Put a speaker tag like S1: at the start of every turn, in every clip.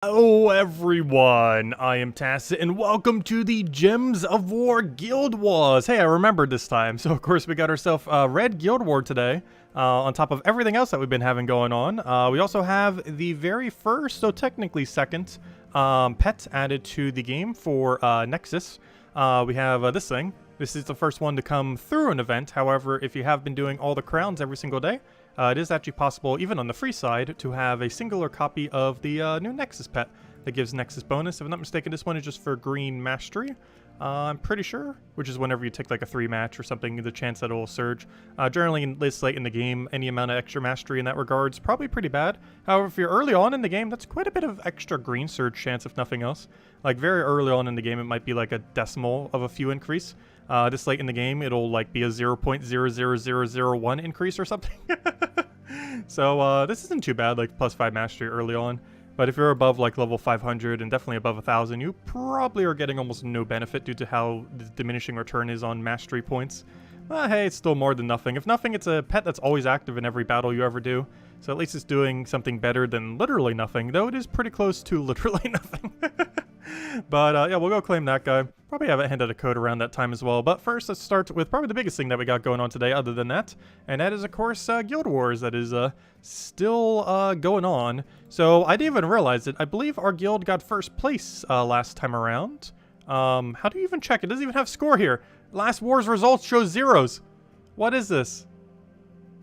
S1: Hello everyone, I am Tacit and welcome to the Gems of War Guild Wars. Hey, I remembered this time. So of course we got ourselves Red Guild War today, on top of everything else that we've been having going on. We also have the very first, so technically second, pet added to the game for Nexus. We have this thing. This is the first one to come through an event. However, if you have been doing all the crowns every single day, it is actually possible, even on the free side, to have a singular copy of the new Nexus pet that gives Nexus bonus. If I'm not mistaken, this one is just for green mastery, I'm pretty sure, which is whenever you take like a 3-match or something, the chance that it will surge. Generally, this late in the game, any amount of extra mastery in that regard is probably pretty bad. However, if you're early on in the game, that's quite a bit of extra green surge chance, if nothing else. Like very early on in the game, it might be like a decimal of a few increase. This late in the game, it'll like be a 0.00001 increase or something. So this isn't too bad, like +5 mastery early on. But if you're above like level 500 and definitely above 1,000, you probably are getting almost no benefit due to how the diminishing return is on mastery points. Hey, it's still more than nothing. If nothing, it's a pet that's always active in every battle you ever do. So at least it's doing something better than literally nothing, though it is pretty close to literally nothing. But yeah, we'll go claim that guy. Probably have it handed a code around that time as well. But first, let's start with probably the biggest thing that we got going on today other than that. And that is, of course, Guild Wars that is still going on. So I didn't even realize it. I believe our guild got first place last time around. How do you even check? It doesn't even have score here. Last war's results show zeros. What is this?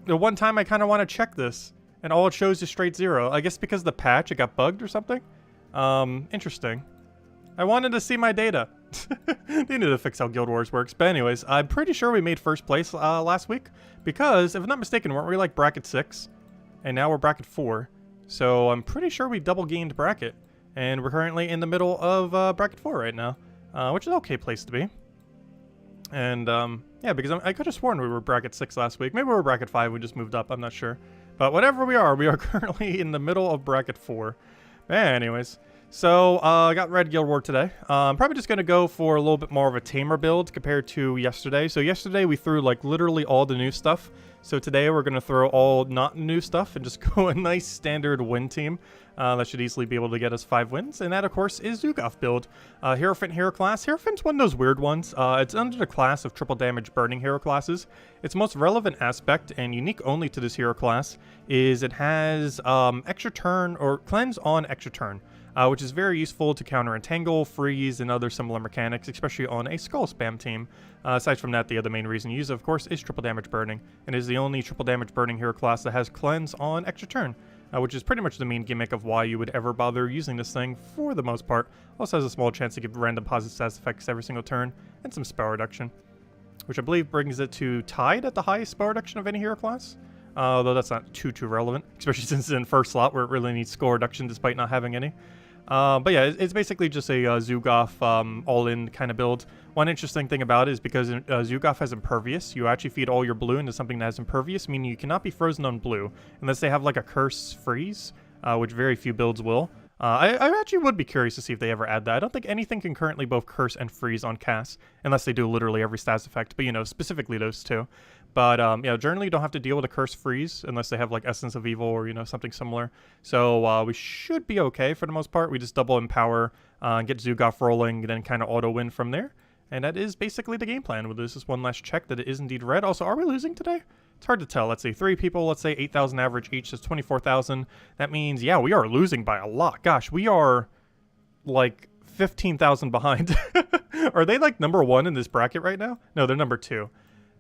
S1: The one time I kind of want to check this, and all it shows is straight 0. I guess because of the patch, it got bugged or something? Interesting. I wanted to see my data. They need to fix how Guild Wars works. But anyways, I'm pretty sure we made first place last week. Because, if I'm not mistaken, weren't we like bracket 6? And now we're bracket 4. So I'm pretty sure we double gained bracket. And we're currently in the middle of bracket 4 right now. Which is an okay place to be. And yeah, because I could have sworn we were bracket 6 last week. Maybe we were bracket 5, we just moved up, I'm not sure. But whatever we are currently in the middle of bracket 4. Anyways. So, I got Red Guild War today. I'm probably just going to go for a little bit more of a tamer build compared to yesterday. So yesterday we threw like literally all the new stuff. So today we're going to throw all not new stuff and just go a nice standard win team. That should easily be able to get us 5 wins. And that, of course, is Zugaf build. Hierophant hero class. Hierophant's one of those weird ones. It's under the class of triple damage burning hero classes. Its most relevant aspect, and unique only to this hero class, is it has extra turn, or cleanse on extra turn. Which is very useful to counter entangle, freeze, and other similar mechanics, especially on a skull spam team. Aside from that, the other main reason you use it, of course, is triple damage burning, and is the only triple damage burning hero class that has cleanse on extra turn, which is pretty much the main gimmick of why you would ever bother using this thing for the most part. Also has a small chance to give random positive status effects every single turn, and some spell reduction, which I believe brings it to tied at the highest spell reduction of any hero class. Although that's not too relevant, especially since it's in first slot where it really needs score reduction despite not having any. But yeah, it's basically just a Zugaf all-in kind of build. One interesting thing about it is because Zugaf has impervious, you actually feed all your blue into something that has impervious, meaning you cannot be frozen on blue unless they have like a curse freeze, which very few builds will. I actually would be curious to see if they ever add that. I don't think anything can currently both curse and freeze on casts, unless they do literally every status effect, but you know, specifically those two. But yeah, generally you don't have to deal with a curse freeze unless they have like Essence of Evil or, you know, something similar. So we should be okay for the most part. We just double empower, get Zugaf rolling, then kind of auto win from there. And that is basically the game plan. With this is one last check that it is indeed red. Also, are we losing today? It's hard to tell. Let's say 3 people, let's say 8,000 average each, that's 24,000. That means, yeah, we are losing by a lot. Gosh, we are like 15,000 behind. Are they like number 1 in this bracket right now? No, they're number 2.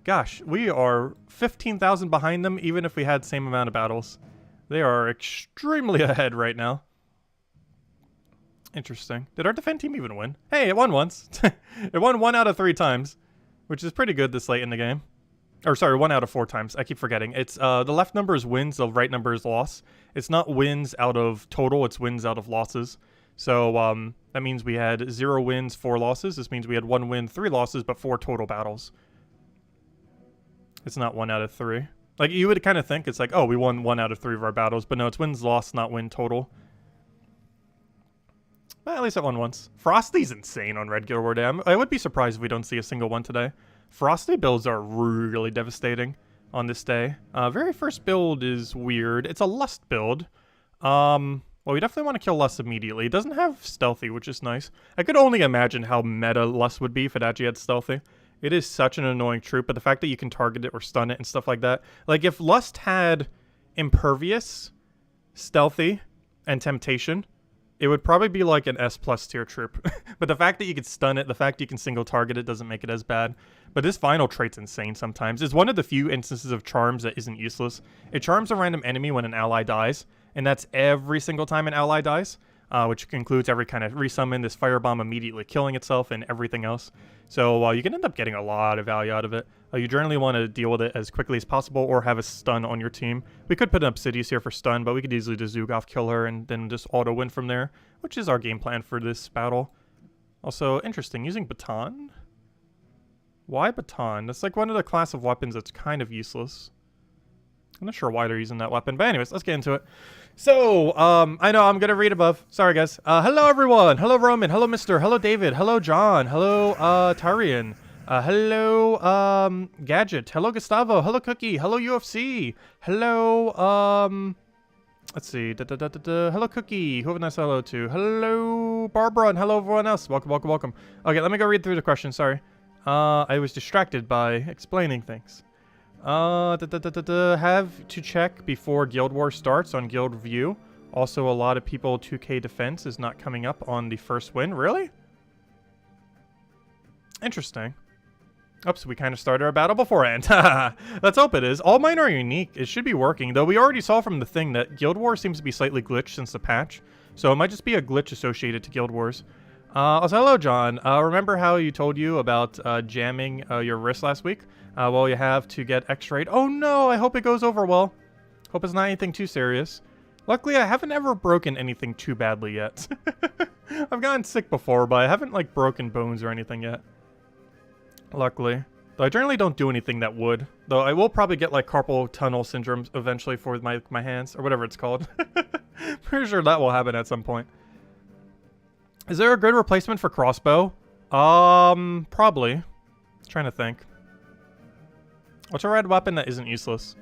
S1: Gosh, we are 15,000 behind them even if we had same amount of battles. They are extremely ahead right now. Interesting. Did our defend team even win? Hey, it won once. It won 1 out of 3 times, which is pretty good this late in the game. Or sorry, 1 out of 4 times. I keep forgetting. It's the left number is wins, the right number is loss. It's not wins out of total, it's wins out of losses. So that means we had 0 wins, 4 losses. This means we had 1 win, 3 losses, but 4 total battles. It's not 1 out of 3. Like, you would kind of think it's like, oh, we won 1 out of 3 of our battles. But no, it's wins, loss, not win total. Well, at least I won once. Frosty's insane on Red Guild War Day. I would be surprised if we don't see a single one today. Frosty builds are really devastating on this day. Very first build is weird. It's a Lust build. Well, we definitely want to kill Lust immediately. It doesn't have Stealthy, which is nice. I could only imagine how meta Lust would be if it actually had Stealthy. It is such an annoying troop, but the fact that you can target it or stun it and stuff like that. Like, if Lust had Impervious, Stealthy, and Temptation, it would probably be like an S+ tier troop. But the fact that you can stun it, the fact you can single target it doesn't make it as bad. But this final trait's insane sometimes. It's one of the few instances of charms that isn't useless. It charms a random enemy when an ally dies, and that's every single time an ally dies, which includes every kind of resummon, this firebomb immediately killing itself, and everything else. So you can end up getting a lot of value out of it. You generally want to deal with it as quickly as possible or have a stun on your team. We could put an Obsidious here for stun, but we could easily just Zug off, kill her, and then just auto-win from there, which is our game plan for this battle. Also, interesting, using Baton? Why Baton? That's like one of the class of weapons that's kind of useless. I'm not sure why they're using that weapon, but anyways, let's get into it. So, I know I'm gonna read above. Sorry, guys. Hello, everyone. Hello, Roman. Hello, Mister. Hello, David. Hello, John. Hello, Tarian. Hello, Gadget. Hello, Gustavo. Hello, Cookie. Hello, UFC. Hello, let's see. Hello, Cookie. Who have a nice hello to? Hello, Barbara, and hello, everyone else. Welcome, welcome, welcome. Okay, let me go read through the questions. Sorry. I was distracted by explaining things. Have to check before Guild War starts on Guild View. Also, a lot of people 2K defense is not coming up on the first win. Really? Interesting. Oops, we kind of started our battle beforehand. Let's hope it is. All mine are unique. It should be working, though we already saw from the thing that Guild Wars seems to be slightly glitched since the patch. So it might just be a glitch associated to Guild Wars. Also, hello, John. Remember how you told you about jamming your wrist last week? Well, you have to get x-rayed. Oh, no, I hope it goes over well. Hope it's not anything too serious. Luckily, I haven't ever broken anything too badly yet. I've gotten sick before, but I haven't, like, broken bones or anything yet. Luckily. Though I generally don't do anything that would. Though I will probably get, like, carpal tunnel syndrome eventually for my hands, or whatever it's called. Pretty sure that will happen at some point. Is there a good replacement for crossbow? Probably. Trying to think. What's a red weapon that isn't useless?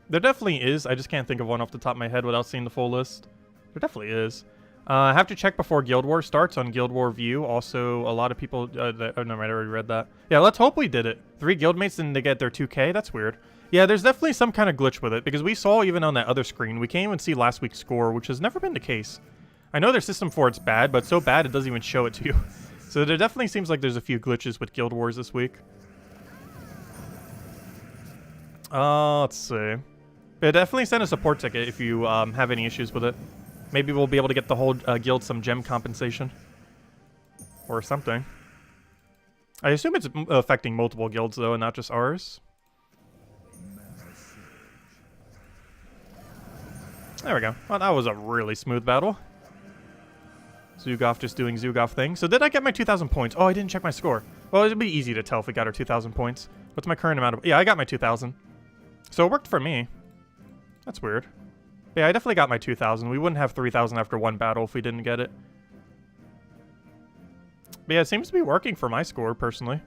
S1: There definitely is. I just can't think of one off the top of my head without seeing the full list. There definitely is. I have to check before Guild War starts on Guild War View. Also, a lot of people... oh, no, I already read that. Yeah, let's hope we did it. 3 guildmates and they get their 2K? That's weird. Yeah, there's definitely some kind of glitch with it, because we saw even on that other screen, we can't even see last week's score, which has never been the case. I know their system for it's bad, but it's so bad it doesn't even show it to you. So there definitely seems like there's a few glitches with Guild Wars this week. Let's see. But definitely send a support ticket if you have any issues with it. Maybe we'll be able to get the whole guild some gem compensation. Or something. I assume it's affecting multiple guilds, though, and not just ours. There we go. Well, that was a really smooth battle. Zugoff just doing Zugoff things. So did I get my 2,000 points? Oh, I didn't check my score. Well, it'd be easy to tell if we got our 2,000 points. What's my current amount of... Yeah, I got my 2,000. So it worked for me. That's weird. Yeah, I definitely got my 2,000. We wouldn't have 3,000 after one battle if we didn't get it. But yeah, it seems to be working for my score, personally.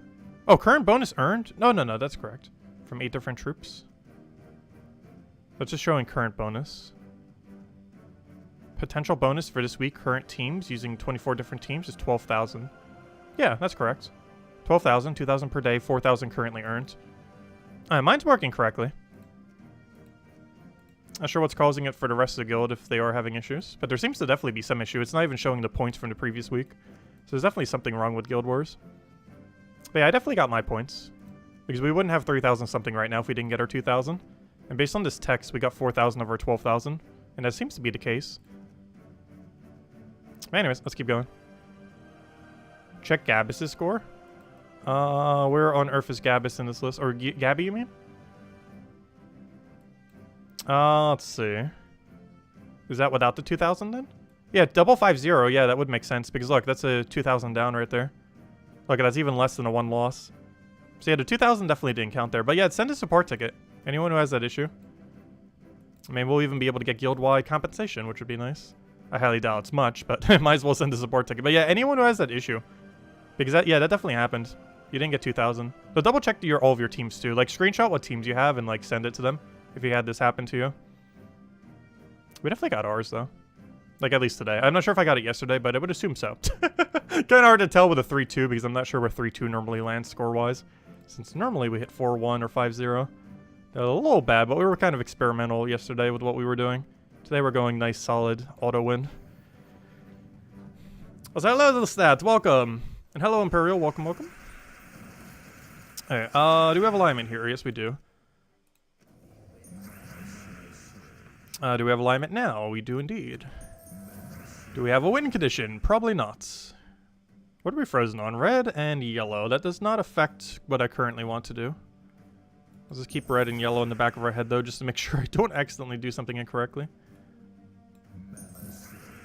S1: Oh, current bonus earned? No, that's correct. From 8 different troops. That's just showing current bonus. Potential bonus for this week, current teams, using 24 different teams, is 12,000. Yeah, that's correct. 12,000, 2,000 per day, 4,000 currently earned. Mine's working correctly. Not sure what's causing it for the rest of the guild if they are having issues, but there seems to definitely be some issue. It's not even showing the points from the previous week. So there's definitely something wrong with Guild Wars. But yeah, I definitely got my points. Because we wouldn't have 3,000 something right now if we didn't get our 2,000. And based on this text, we got 4,000 of our 12,000. And that seems to be the case. But anyways, let's keep going. Check Gabus' score. Where on earth is Gabus in this list? Or Gabby, you mean? Let's see. Is that without the 2,000 then? Yeah, 550. Yeah, that would make sense. Because look, that's a 2,000 down right there. Look, that's even less than a 1 loss. So yeah, the 2,000 definitely didn't count there. But yeah, send a support ticket. Anyone who has that issue. I mean, we'll even be able to get guild-wide compensation, which would be nice. I highly doubt it's much, but might as well send a support ticket. But yeah, anyone who has that issue. Because that, yeah, that definitely happened. You didn't get 2,000. So double check all of your teams too. Like, screenshot what teams you have and like send it to them if you had this happen to you. We definitely got ours, though. Like, at least today. I'm not sure if I got it yesterday, but I would assume so. Kind of hard to tell with a 3-2 because I'm not sure where 3-2 normally lands score-wise. Since normally we hit 4-1 or 5-0. A little bad, but we were kind of experimental yesterday with what we were doing. Today we're going nice, solid auto-win. Oh, so hello to the stats. Welcome. And hello, Imperial. Welcome, welcome. Alright, do we have alignment here? Yes, we do. Do we have alignment now? We do indeed. Do we have a win condition? Probably not. What are we frozen on? Red and yellow. That does not affect what I currently want to do. Let's just keep red and yellow in the back of our head, though, just to make sure I don't accidentally do something incorrectly.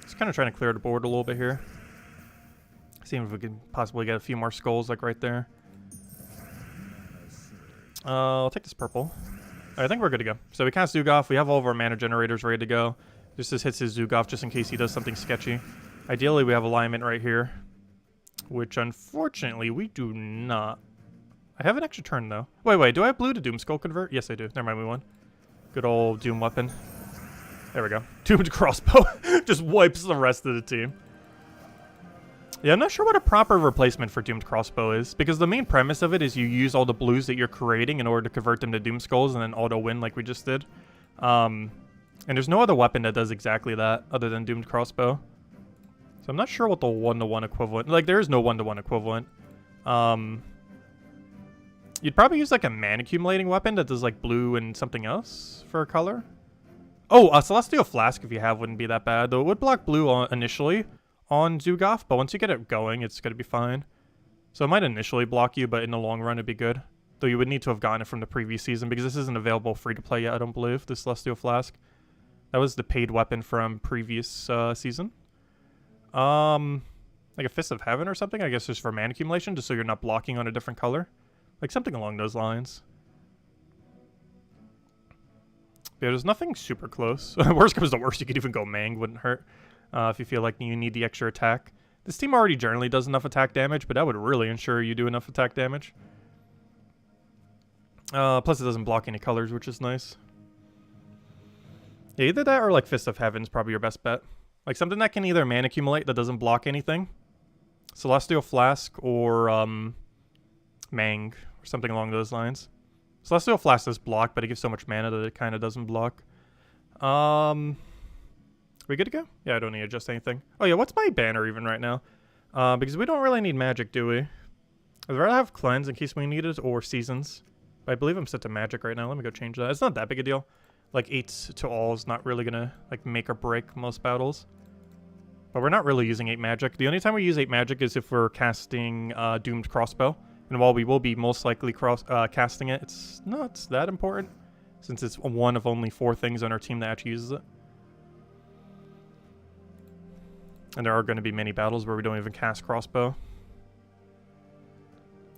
S1: Just kind of trying to clear the board a little bit here. See if we can possibly get a few more skulls, like right there. I'll take this purple. I think we're good to go. So we cast Zugov. We have all of our mana generators ready to go. This just hits his Zugov just in case he does something sketchy. Ideally, we have alignment right here, which unfortunately we do not. I have an extra turn though. Wait. Do I have blue to Doom Skull convert? Yes, I do. Never mind, we won. Good old Doom weapon. There we go. Doomed crossbow just wipes the rest of the team. Yeah, I'm not sure what a proper replacement for Doomed Crossbow is, because the main premise of it is you use all the blues that you're creating in order to convert them to Doom Skulls and then auto-win like we just did. And there's no other weapon that does exactly that other than Doomed Crossbow. So I'm not sure what the one-to-one equivalent... Like, there is no one-to-one equivalent. You'd probably use like a mana accumulating weapon that does like blue and something else for a color. Oh, a Celestial Flask if you have wouldn't be that bad, though it would block blue initially on Zugov, but once you get it going, it's going to be fine. So it might initially block you, but in the long run, it'd be good. Though you would need to have gotten it from the previous season, because this isn't available free-to-play yet, I don't believe, the Celestial Flask. That was the paid weapon from previous season. Like a Fist of Heaven or something, I guess just for mana accumulation, just so you're not blocking on a different color. Like something along those lines. Yeah, there's nothing super close. Worst comes to worst, you could even go Mang, wouldn't hurt. If you feel like you need the extra attack. This team already generally does enough attack damage, but that would really ensure you do enough attack damage. Plus it doesn't block any colors, which is nice. Yeah, either that or like Fist of Heaven is probably your best bet. Like something that can either mana accumulate that doesn't block anything. Celestial Flask or Mang or something along those lines. Celestial Flask does block, but it gives so much mana that it kind of doesn't block. We good to go? Yeah, I don't need to adjust anything. Oh yeah, what's my banner even right now? Because we don't really need magic, do we? I'd rather have cleanse in case we need it, or seasons. But I believe I'm set to magic right now. Let me go change that. It's not that big a deal. Like 8 to all is not really gonna like make or break most battles. But we're not really using 8 magic. The only time we use 8 magic is if we're casting Doomed Crossbow. And while we will be most likely casting it, it's not that important, since it's one of only 4 things on our team that actually uses it. And there are going to be many battles where we don't even cast crossbow.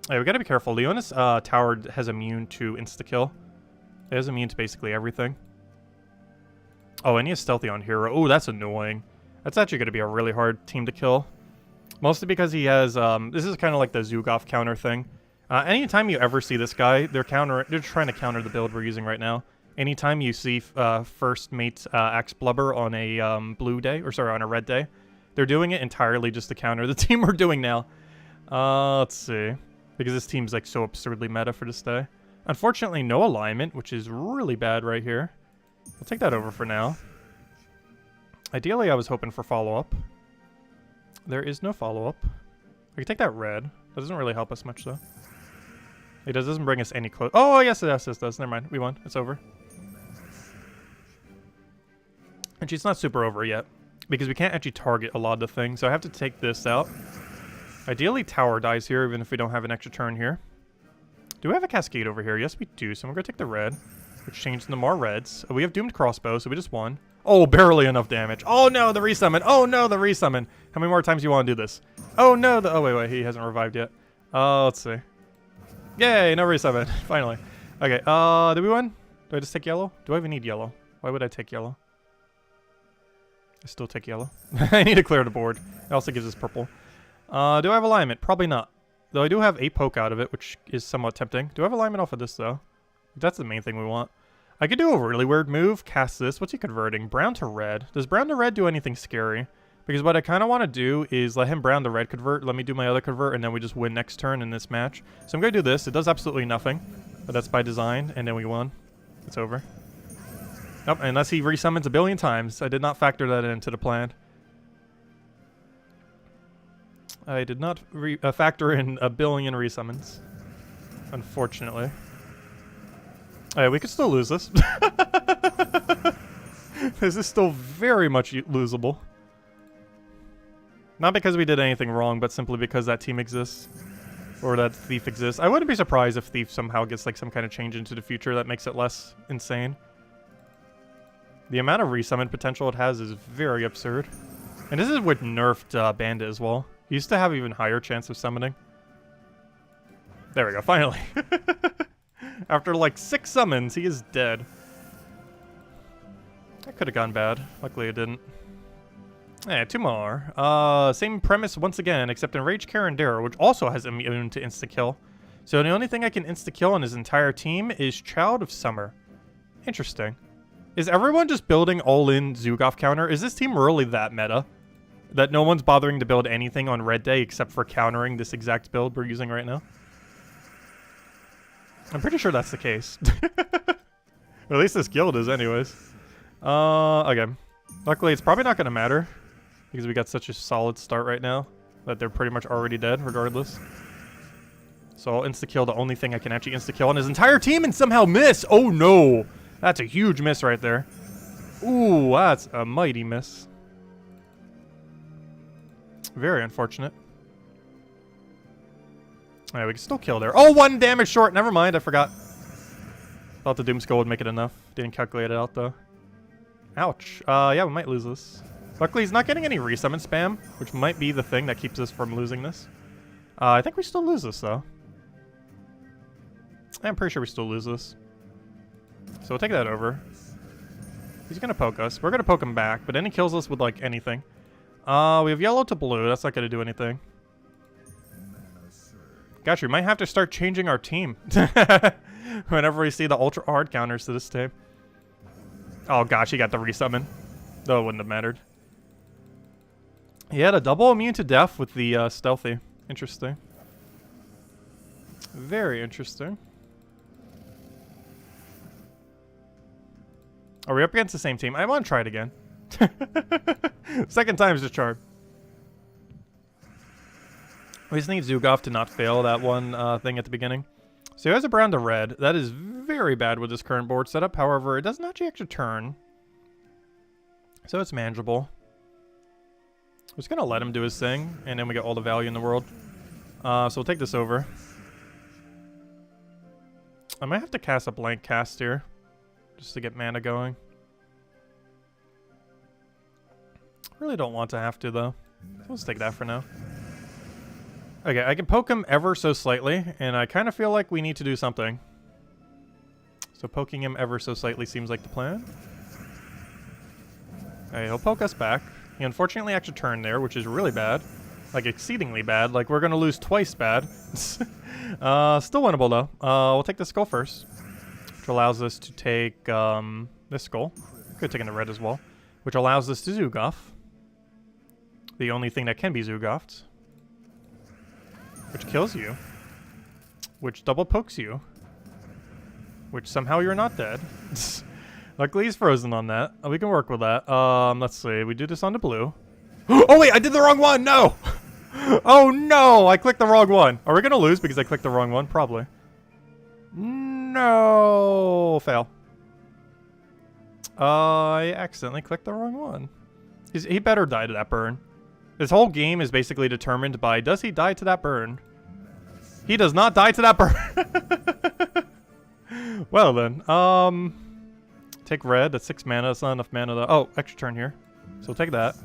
S1: Hey, we got to be careful. Leonis tower has immune to insta-kill. It has immune to basically everything. Oh, and he has stealthy on hero. Oh, that's annoying. That's actually going to be a really hard team to kill. Mostly because he has, this is kind of like the Zugov counter thing. Anytime you ever see this guy, they're trying to counter the build we're using right now. Anytime you see first mate Axe Blubber on a blue day, or sorry, on a red day, they're doing it entirely just to counter the team we're doing now. Let's see. Because this team's like so absurdly meta for this day. Unfortunately, no alignment, which is really bad right here. We'll take that over for now. Ideally, I was hoping for follow-up. There is no follow-up. I can take that red. That doesn't really help us much, though. It doesn't bring us any close. Oh, yes, it does. Never mind. We won. It's over. And she's not super over yet, because we can't actually target a lot of the things, so I have to take this out. Ideally, tower dies here, even if we don't have an extra turn here. Do we have a cascade over here? Yes, we do, so I'm going to take the red, which changed into more reds. We have Doomed Crossbow, so we just won. Oh, barely enough damage. Oh, no, the resummon. Oh, no, the resummon. How many more times do you want to do this? Oh, no. Oh, wait. He hasn't revived yet. Let's see. Yay, no resummon. Finally. Okay, did we win? Do I just take yellow? Do I even need yellow? Why would I take yellow? I still take yellow. I need to clear the board. It also gives us purple. Do I have alignment? Probably not. Though I do have a poke out of it, which is somewhat tempting. Do I have alignment off of this, though? That's the main thing we want. I could do a really weird move, cast this. What's he converting? Brown to red. Does brown to red do anything scary? Because what I kind of want to do is let him brown to red convert, let me do my other convert, and then we just win next turn in this match. So I'm going to do this. It does absolutely nothing, but that's by design, and then we won. It's over. Nope, unless he resummons a billion times. I did not factor that into the plan. I did not factor in a billion resummons, unfortunately. Alright, we could still lose this. This is still very much losable. Not because we did anything wrong, but simply because that team exists. Or that Thief exists. I wouldn't be surprised if Thief somehow gets like some kind of change into the future that makes it less insane. The amount of resummon potential it has is very absurd. And this is with nerfed Bandit as well. He used to have even higher chance of summoning. There we go, finally. After like 6 summons, he is dead. That could have gone bad. Luckily it didn't. Yeah, 2 more. Same premise once again, except in Rage Carandero, which also has immune to insta-kill. So the only thing I can insta-kill on his entire team is Child of Summer. Interesting. Is everyone just building all-in Zugaf counter? Is this team really that meta? That no one's bothering to build anything on Red Day except for countering this exact build we're using right now? I'm pretty sure that's the case. Or at least this guild is anyways. Okay. Luckily, it's probably not going to matter. Because we got such a solid start right now. That they're pretty much already dead, regardless. So I'll insta-kill the only thing I can actually insta-kill on his entire team and somehow miss! Oh no! That's a huge miss right there. Ooh, that's a mighty miss. Very unfortunate. Alright, we can still kill there. Oh, 1 damage short! Never mind, I forgot. Thought the Doom Skull would make it enough. Didn't calculate it out, though. Ouch. Yeah, we might lose this. Luckily, he's not getting any resummon spam, which might be the thing that keeps us from losing this. I think we still lose this, though. I'm pretty sure we still lose this. So we'll take that over. He's going to poke us. We're going to poke him back, but then he kills us with, like, anything. We have yellow to blue. That's not going to do anything. Gosh, we might have to start changing our team. Whenever we see the ultra hard counters to this team. Oh gosh, he got the resummon. Though it wouldn't have mattered. He had a double immune to death with the stealthy. Interesting. Very interesting. Are we up against the same team? I want to try it again. Second time's the charm. We just need Zugaf to not fail that one thing at the beginning. So he has a brown to red. That is very bad with this current board setup. However, it doesn't actually turn. So it's manageable. We're just going to let him do his thing. And then we get all the value in the world. So we'll take this over. I might have to cast a blank cast here. Just to get mana going. Really don't want to have to, though. Let's take that for now. Okay, I can poke him ever so slightly, and I kind of feel like we need to do something. So poking him ever so slightly seems like the plan. Okay, he'll poke us back. He unfortunately actually turned there, which is really bad. Like, exceedingly bad. Like, we're going to lose twice bad. Still winnable, though. We'll take the skull first. Which allows us to take this skull. Could have taken the red as well. Which allows us to Zugaf. The only thing that can be Zugafed. Which kills you. Which double pokes you. Which somehow you're not dead. Luckily he's frozen on that. Oh, we can work with that. Let's see. We do this on the blue. Oh wait, I did the wrong one! No! Oh no! I clicked the wrong one. Are we gonna lose because I clicked the wrong one? Probably. No! Fail. I accidentally clicked the wrong one. He better die to that burn. This whole game is basically determined by, does he die to that burn? He does not die to that burn. Well then, take red. That's 6 mana. That's not enough mana though. Oh, extra turn here. So take that.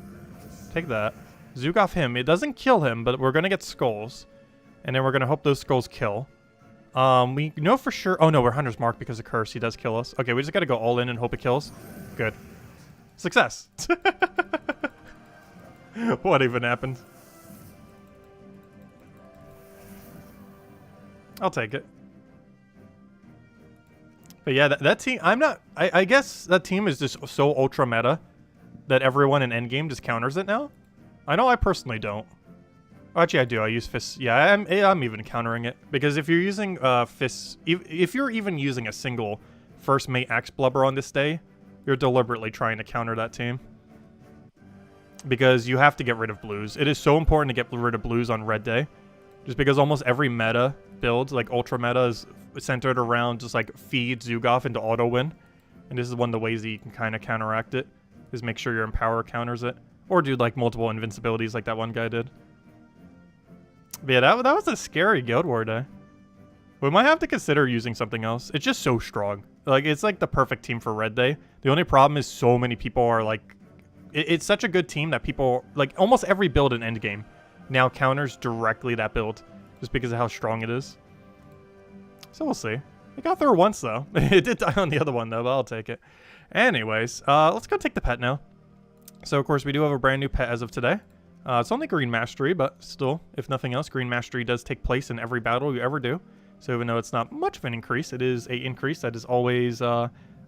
S1: Take that. Zugaf him. It doesn't kill him, but we're gonna get skulls, and then we're gonna hope those skulls kill. We know for sure. Oh no, we're Hunter's Mark because of Curse. He does kill us. Okay, we just gotta go all in and hope it kills. Good. Success. What even happened? I'll take it. But yeah, that team, I guess that team is just so ultra meta that everyone in endgame just counters it now. I know I personally don't. Actually, I do. I use fists. Yeah, I'm even countering it. Because if you're using fists, if you're even using a single first mate axe blubber on this day, you're deliberately trying to counter that team. Because you have to get rid of blues. It is so important to get rid of blues on red day. Just because almost every meta build, like ultra meta, is centered around just like feed Zugov into auto win. And this is one of the ways that you can kind of counteract it. Is make sure your Empower counters it. Or do like multiple invincibilities like that one guy did. But yeah, that was a scary Guild War day. We might have to consider using something else. It's just so strong. Like, it's like the perfect team for Red Day. The only problem is so many people are like... It's such a good team that people... Like, almost every build in Endgame now counters directly that build. Just because of how strong it is. So we'll see. It got through once, though. It did die on the other one, though, but I'll take it. Anyways, let's go take the pet now. So, of course, we do have a brand new pet as of today. It's only Green Mastery, but still, if nothing else, Green Mastery does take place in every battle you ever do. So even though it's not much of an increase, it is an increase that is always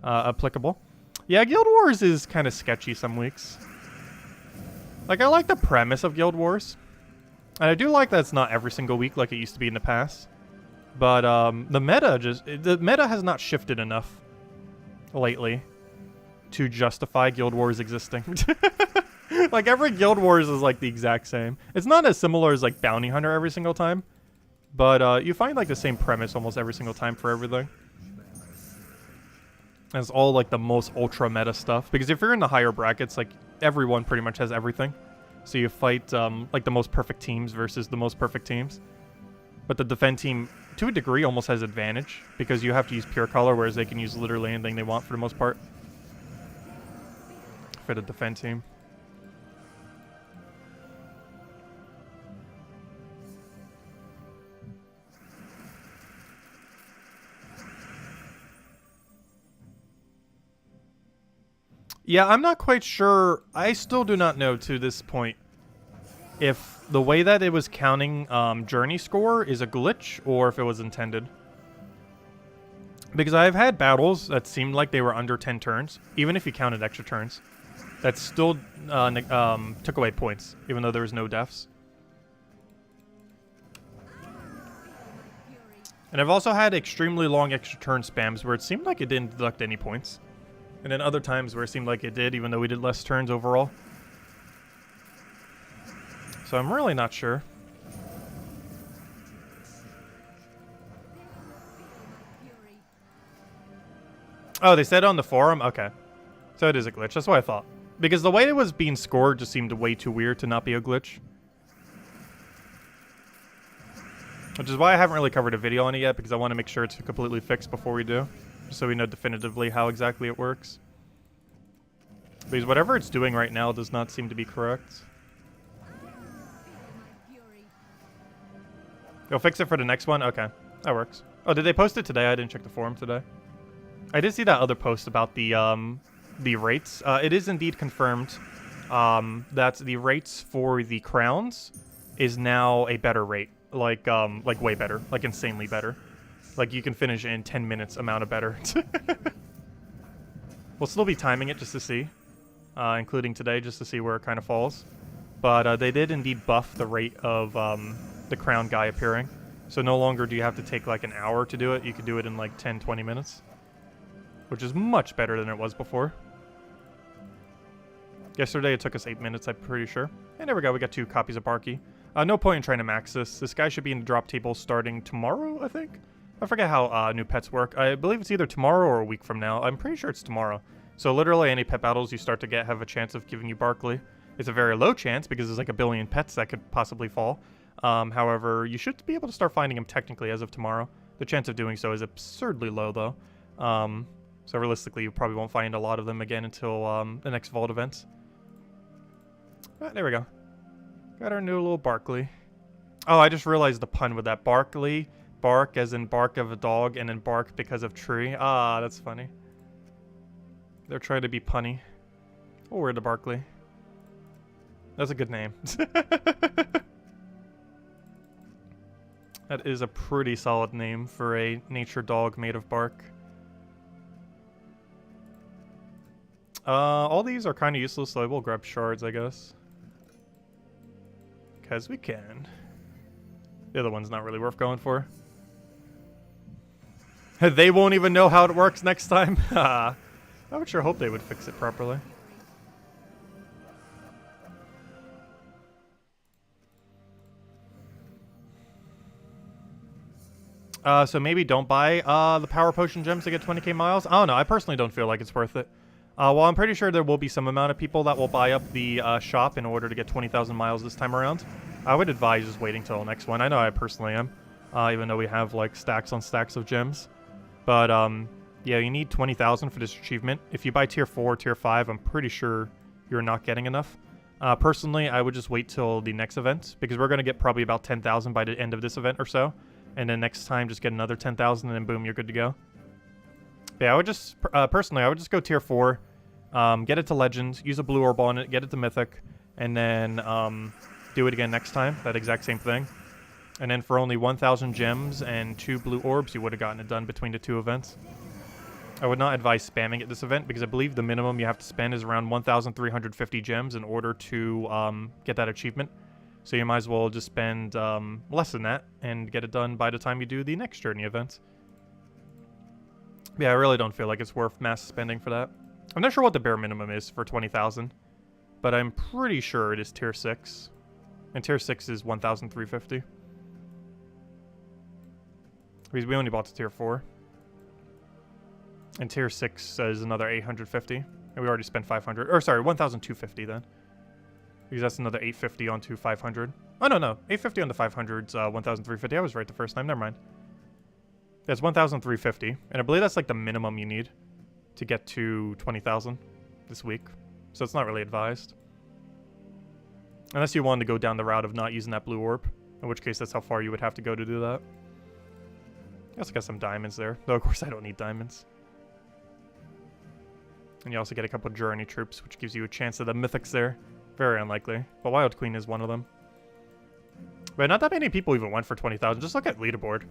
S1: applicable. Yeah, Guild Wars is kind of sketchy some weeks. Like, I like the premise of Guild Wars. And I do like that it's not every single week like it used to be in the past. But the meta has not shifted enough lately to justify Guild Wars existing. Like, every Guild Wars is, like, the exact same. It's not as similar as, like, Bounty Hunter every single time. But, you find, like, the same premise almost every single time for everything. And it's all, like, the most ultra-meta stuff. Because if you're in the higher brackets, like, everyone pretty much has everything. So you fight, like, the most perfect teams versus the most perfect teams. But the defend team, to a degree, almost has advantage. Because you have to use pure color, whereas they can use literally anything they want for the most part. For the defend team. Yeah, I'm not quite sure. I still do not know to this point if the way that it was counting journey score is a glitch or if it was intended. Because I've had battles that seemed like they were under 10 turns, even if you counted extra turns. That still took away points, even though there was no deaths. And I've also had extremely long extra turn spams where it seemed like it didn't deduct any points. And then other times where it seemed like it did, even though we did less turns overall. So I'm really not sure. Oh, they said on the forum? Okay. So it is a glitch. That's what I thought. Because the way it was being scored just seemed way too weird to not be a glitch. Which is why I haven't really covered a video on it yet, because I want to make sure it's completely fixed before we do. Just so we know definitively how exactly it works. Because whatever it's doing right now does not seem to be correct. You'll fix it for the next one? Okay, that works. Oh, did they post it today? I didn't check the forum today. I did see that other post about the rates. It is indeed confirmed that the rates for the crowns is now a better rate. Like way better. Like insanely better. Like, you can finish in 10 minutes amount of better. We'll still be timing it just to see. Including today, just to see where it kind of falls. But they did indeed buff the rate of the crown guy appearing. So no longer do you have to take like an hour to do it. You can do it in like 10-20 minutes. Which is much better than it was before. Yesterday it took us 8 minutes, I'm pretty sure. And there we go, we got 2 copies of Barky. No point in trying to max this. This guy should be in the drop table starting tomorrow, I think? I forget how new pets work. I believe it's either tomorrow or a week from now. I'm pretty sure it's tomorrow. So literally any pet battles you start to get have a chance of giving you Barkley. It's a very low chance because there's like a billion pets that could possibly fall. However, you should be able to start finding them technically as of tomorrow. The chance of doing so is absurdly low though. So realistically you probably won't find a lot of them again until the next Vault event. There we go. Got our new little Barkley. Oh, I just realized the pun with that. Barkley. Bark as in bark of a dog, and then bark because of tree. Ah, that's funny. They're trying to be punny. Oh, we're the Barkley. That's a good name. That is a pretty solid name for a nature dog made of bark. All these are kind of useless, so I will grab shards, I guess. Because we can. The other one's not really worth going for. They won't even know how it works next time. I would sure hope they would fix it properly. So maybe don't buy the power potion gems to get 20k miles. I don't know. I personally don't feel like it's worth it. Well, I'm pretty sure there will be some amount of people that will buy up the shop in order to get 20,000 miles this time around. I would advise just waiting till the next one. I know I personally am, even though we have like stacks on stacks of gems. But yeah, you need 20,000 for this achievement. If you buy tier 4, tier 5, I'm pretty sure you're not getting enough. Personally, I would just wait till the next event because we're going to get probably about 10,000 by the end of this event or so. And then next time, just get another 10,000 and then boom, you're good to go. But yeah, I would just, personally, I would just go tier 4, get it to Legend, use a blue orb on it, get it to Mythic, and then do it again next time, that exact same thing. And then for only 1,000 gems and 2 blue orbs, you would have gotten it done between the 2 events. I would not advise spamming at this event, because I believe the minimum you have to spend is around 1,350 gems in order to get that achievement. So you might as well just spend less than that and get it done by the time you do the next journey event. Yeah, I really don't feel like it's worth mass spending for that. I'm not sure what the bare minimum is for 20,000, but I'm pretty sure it is tier 6. And tier 6 is 1,350. Because we only bought to tier 4. And tier 6 is another 850. And we already spent 500. Or sorry, 1,250 then. Because that's another 850 onto 500. Oh, no. 850 onto 500's 1,350. I was right the first time. Never mind. That's 1,350. And I believe that's like the minimum you need to get to 20,000 this week. So it's not really advised. Unless you wanted to go down the route of not using that blue orb. In which case, that's how far you would have to go to do that. I also got some diamonds there. Though, of course, I don't need diamonds. And you also get a couple of journey troops, which gives you a chance at the mythics there. Very unlikely. But Wild Queen is one of them. But not that many people even went for 20,000. Just look at leaderboard.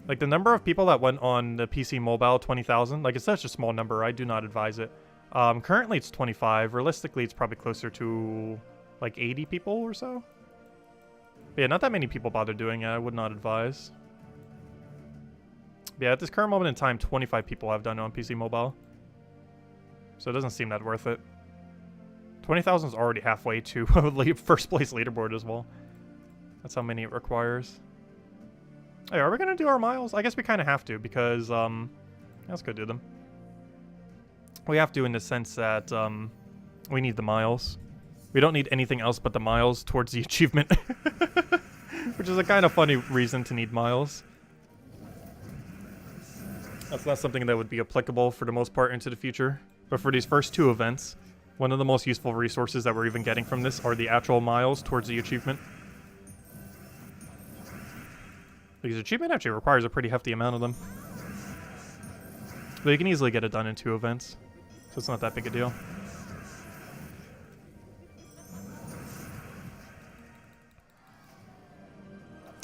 S1: Like, the number of people that went on the PC mobile, 20,000, like, it's such a small number. I do not advise it. Currently, it's 25. Realistically, it's probably closer to, like, 80 people or so. But yeah, not that many people bother doing it. I would not advise. But yeah, at this current moment in time, 25 people have done it on PC mobile. So it doesn't seem that worth it. 20,000 is already halfway to first place leaderboard as well. That's how many it requires. Hey, are we going to do our miles? I guess we kind of have to because, let's go do them. We have to in the sense that we need the miles. We don't need anything else but the miles towards the achievement. Which is a kind of funny reason to need miles. That's not something that would be applicable for the most part into the future. But for these first 2 events, one of the most useful resources that we're even getting from this are the actual miles towards the achievement. Because achievement actually requires a pretty hefty amount of them. But you can easily get it done in 2 events. So it's not that big a deal.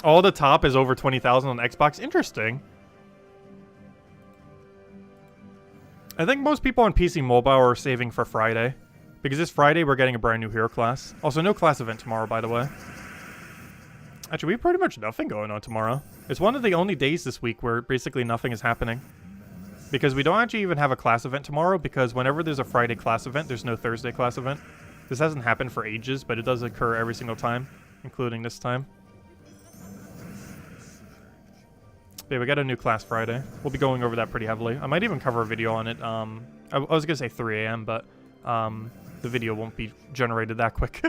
S1: All the top is over 20,000 on Xbox. Interesting. I think most people on PC Mobile are saving for Friday. Because this Friday, we're getting a brand new hero class. Also, no class event tomorrow, by the way. Actually, we have pretty much nothing going on tomorrow. It's one of the only days this week where basically nothing is happening. Because we don't actually even have a class event tomorrow, because whenever there's a Friday class event, there's no Thursday class event. This hasn't happened for ages, but it does occur every single time, including this time. Yeah, we got a new class Friday. We'll be going over that pretty heavily. I might even cover a video on it. I was going to say 3 a.m., but the video won't be generated that quick.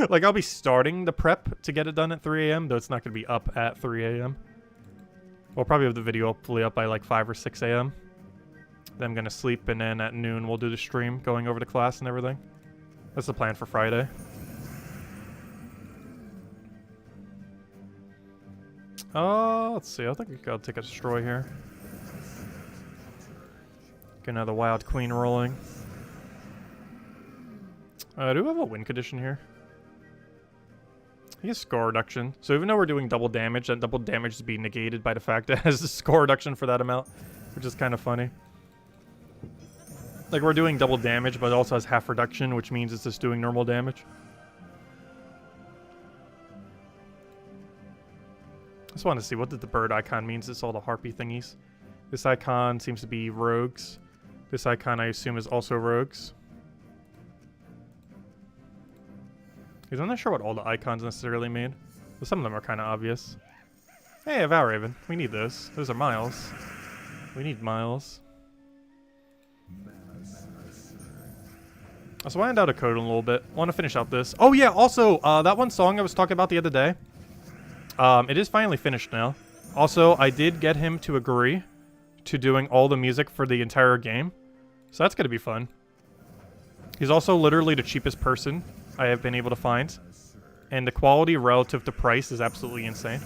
S1: Like, I'll be starting the prep to get it done at 3 a.m., though it's not going to be up at 3 a.m. We'll probably have the video hopefully up by like 5 or 6 a.m. Then I'm going to sleep, and then at noon we'll do the stream going over to class and everything. That's the plan for Friday. Let's see. I think we gotta take a destroy here. Get another Wild Queen rolling. Do we have a win condition here? I guess score reduction. So even though we're doing double damage, that double damage is being negated by the fact that it has a score reduction for that amount, which is kind of funny. Like, we're doing double damage, but it also has half reduction, which means it's just doing normal damage. I just want to see, what did the bird icon means? It's all the harpy thingies. This icon seems to be rogues. This icon, I assume, is also rogues. Because I'm not sure what all the icons necessarily mean. But some of them are kind of obvious. Hey, a Valraven. We need those. Those are miles. We need miles. So I ironed out a code in a little bit. I want to finish out this. Oh yeah, also, that one song I was talking about the other day. It is finally finished now. Also, I did get him to agree to doing all the music for the entire game. So that's going to be fun. He's also literally the cheapest person I have been able to find. And the quality relative to price is absolutely insane.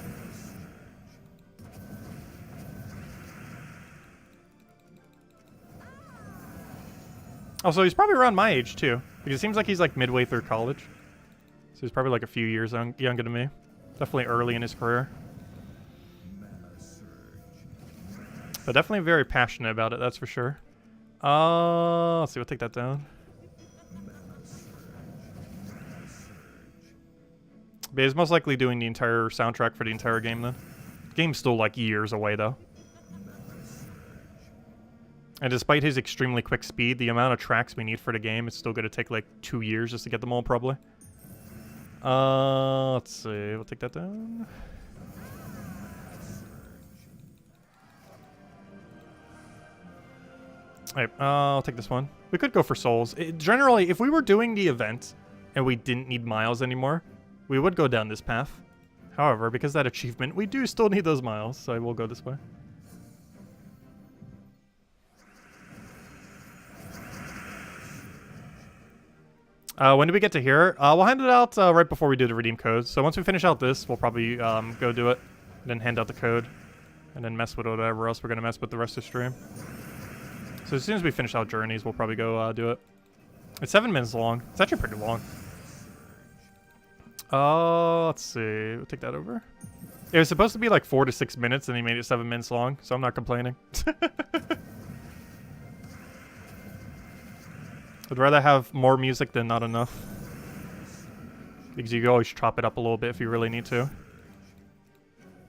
S1: Also, he's probably around my age, too. Because it seems like he's, like, midway through college. So he's probably, like, a few years younger than me. Definitely early in his career. But definitely very passionate about it, that's for sure. Let's see, we'll take that down. But he's most likely doing the entire soundtrack for the entire game, then. The game's still, like, years away, though. And despite his extremely quick speed, the amount of tracks we need for the game is still going to take, like, 2 years just to get them all, probably. Let's see. We'll take that down. Alright, I'll take this one. We could go for souls. Generally, if we were doing the event and we didn't need miles anymore, we would go down this path. However, because that achievement, we do still need those miles, so I will go this way. When do we get to here? We'll hand it out right before we do the redeem code. So once we finish out this, we'll probably go do it, and then hand out the code, and then mess with whatever else we're going to mess with the rest of the stream. So as soon as we finish out journeys, we'll probably go do it. It's 7 minutes long. It's actually pretty long. Let's see. We'll take that over. It was supposed to be like 4 to 6 minutes, and he made it 7 minutes long, so I'm not complaining. I'd rather have more music than not enough. Because you can always chop it up a little bit if you really need to.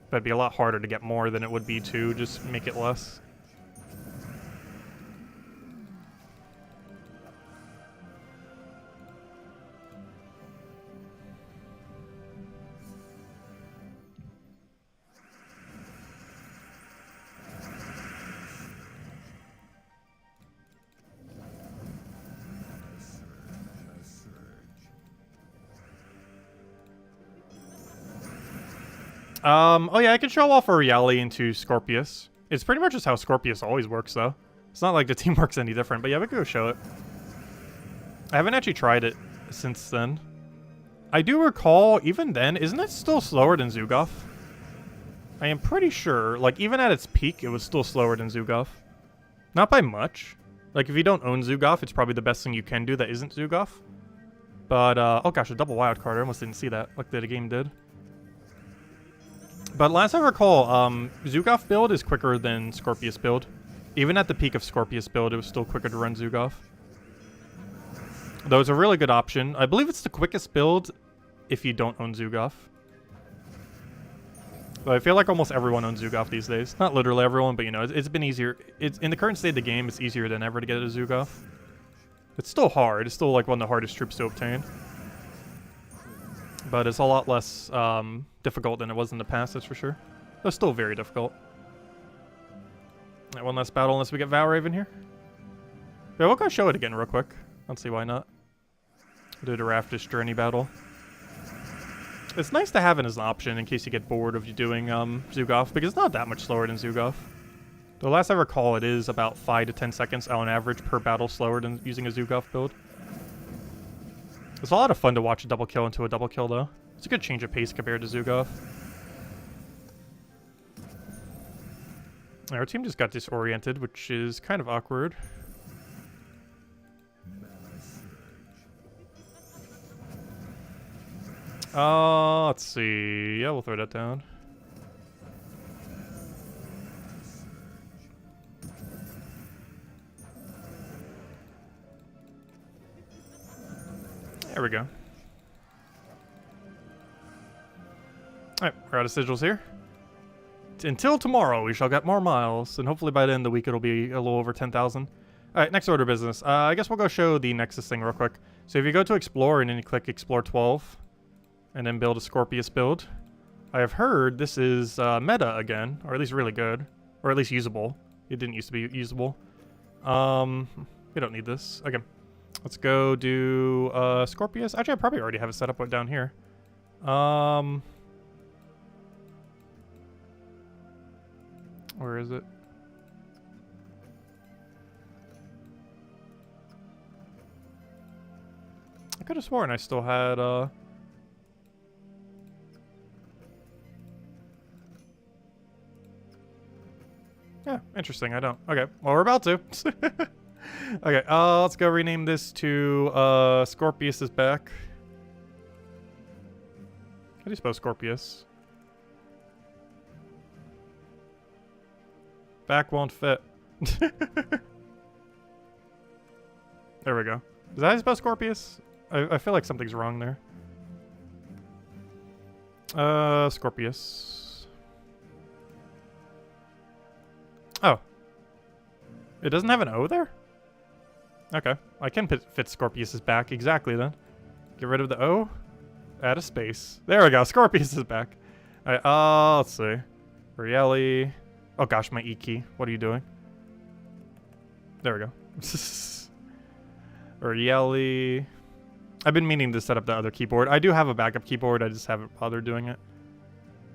S1: But it'd be a lot harder to get more than it would be to just make it less. Oh yeah, I can show off a reality into Scorpius. It's pretty much just how Scorpius always works, though. It's not like the team works any different, but yeah, we could go show it. I haven't actually tried it since then. I do recall, even then, isn't it still slower than Zugov? I am pretty sure, like, even at its peak, it was still slower than Zugov. Not by much. Like, if you don't own Zugov, it's probably the best thing you can do that isn't Zugov. But, oh gosh, a double wildcard. I almost didn't see that, like the game did. But last I recall, Zugov build is quicker than Scorpius build. Even at the peak of Scorpius build, it was still quicker to run Zugov. Though it's a really good option. I believe it's the quickest build if you don't own Zugov. But I feel like almost everyone owns Zugov these days. Not literally everyone, but you know, it's been easier. It's in the current state of the game, it's easier than ever to get a Zugov. It's still hard. It's still like one of the hardest troops to obtain. But it's a lot less difficult than it was in the past, that's for sure. But it's still very difficult. Alright, one last battle unless we get Valraven here. Yeah, we'll go show it again real quick. Let's see why not. Do the Raftus Journey battle. It's nice to have it as an option in case you get bored of you doing Zugov, because it's not that much slower than Zugov. The last I recall, it is about 5 to 10 seconds on average per battle slower than using a Zugov build. It's a lot of fun to watch a double kill into a double kill, though. It's a good change of pace compared to Zugov. Our team just got disoriented, which is kind of awkward. Let's see. Yeah, we'll throw that down. There we go. Alright, we're out of sigils here. Until tomorrow, we shall get more miles, and hopefully by the end of the week it'll be a little over 10,000. Alright, next order of business. I guess we'll go show the Nexus thing real quick. So if you go to Explore and then you click Explore 12, and then build a Scorpius build, I have heard this is meta again, or at least really good, or at least usable. It didn't used to be usable. We don't need this. Okay, let's go do Scorpius. Actually, I probably already have it set up down here. Where is it? I could have sworn I still had yeah, interesting, I don't. Okay, well, we're about to. Okay, let's go rename this to Scorpius is back. How do you spell Scorpius? Back won't fit. There we go. Is that how you spell Scorpius? I feel like something's wrong there. Scorpius. Oh. It doesn't have an O there? Okay. I can fit Scorpius' back exactly then. Get rid of the O. Add a space. There we go. Scorpius is back. Alright, let's see. Rielli. Oh gosh, my E key. What are you doing? There we go. Rielli. I've been meaning to set up the other keyboard. I do have a backup keyboard. I just haven't bothered doing it.